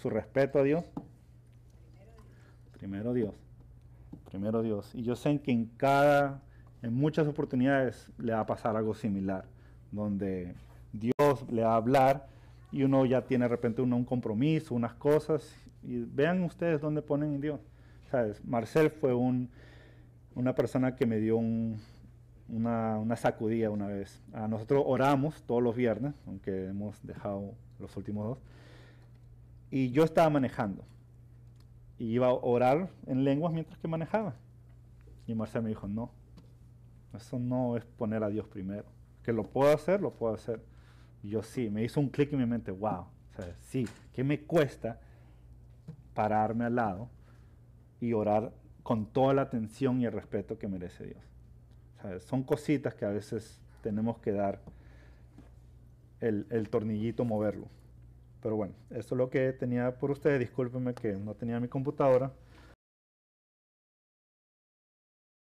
respeto a Dios. Primero Dios. Primero Dios. Y yo sé que en muchas oportunidades le va a pasar algo similar, donde Dios le va a hablar y uno ya tiene de repente un compromiso, unas cosas, y vean ustedes dónde ponen en Dios. ¿Sabes? Marcel fue una persona que me dio una sacudida una vez. Nosotros oramos todos los viernes, aunque hemos dejado los últimos 2, y yo estaba manejando, y iba a orar en lenguas mientras que manejaba. Y Marcel me dijo, no, eso no es poner a Dios primero. Que lo puedo hacer, lo puedo hacer. Y yo sí, me hizo un clic en mi mente, wow, o sea, sí, ¿qué me cuesta pararme al lado y orar con toda la atención y el respeto que merece Dios? O sea, son cositas que a veces tenemos que dar el tornillito, moverlo. Pero bueno, eso es lo que tenía por ustedes. Discúlpenme que no tenía mi computadora,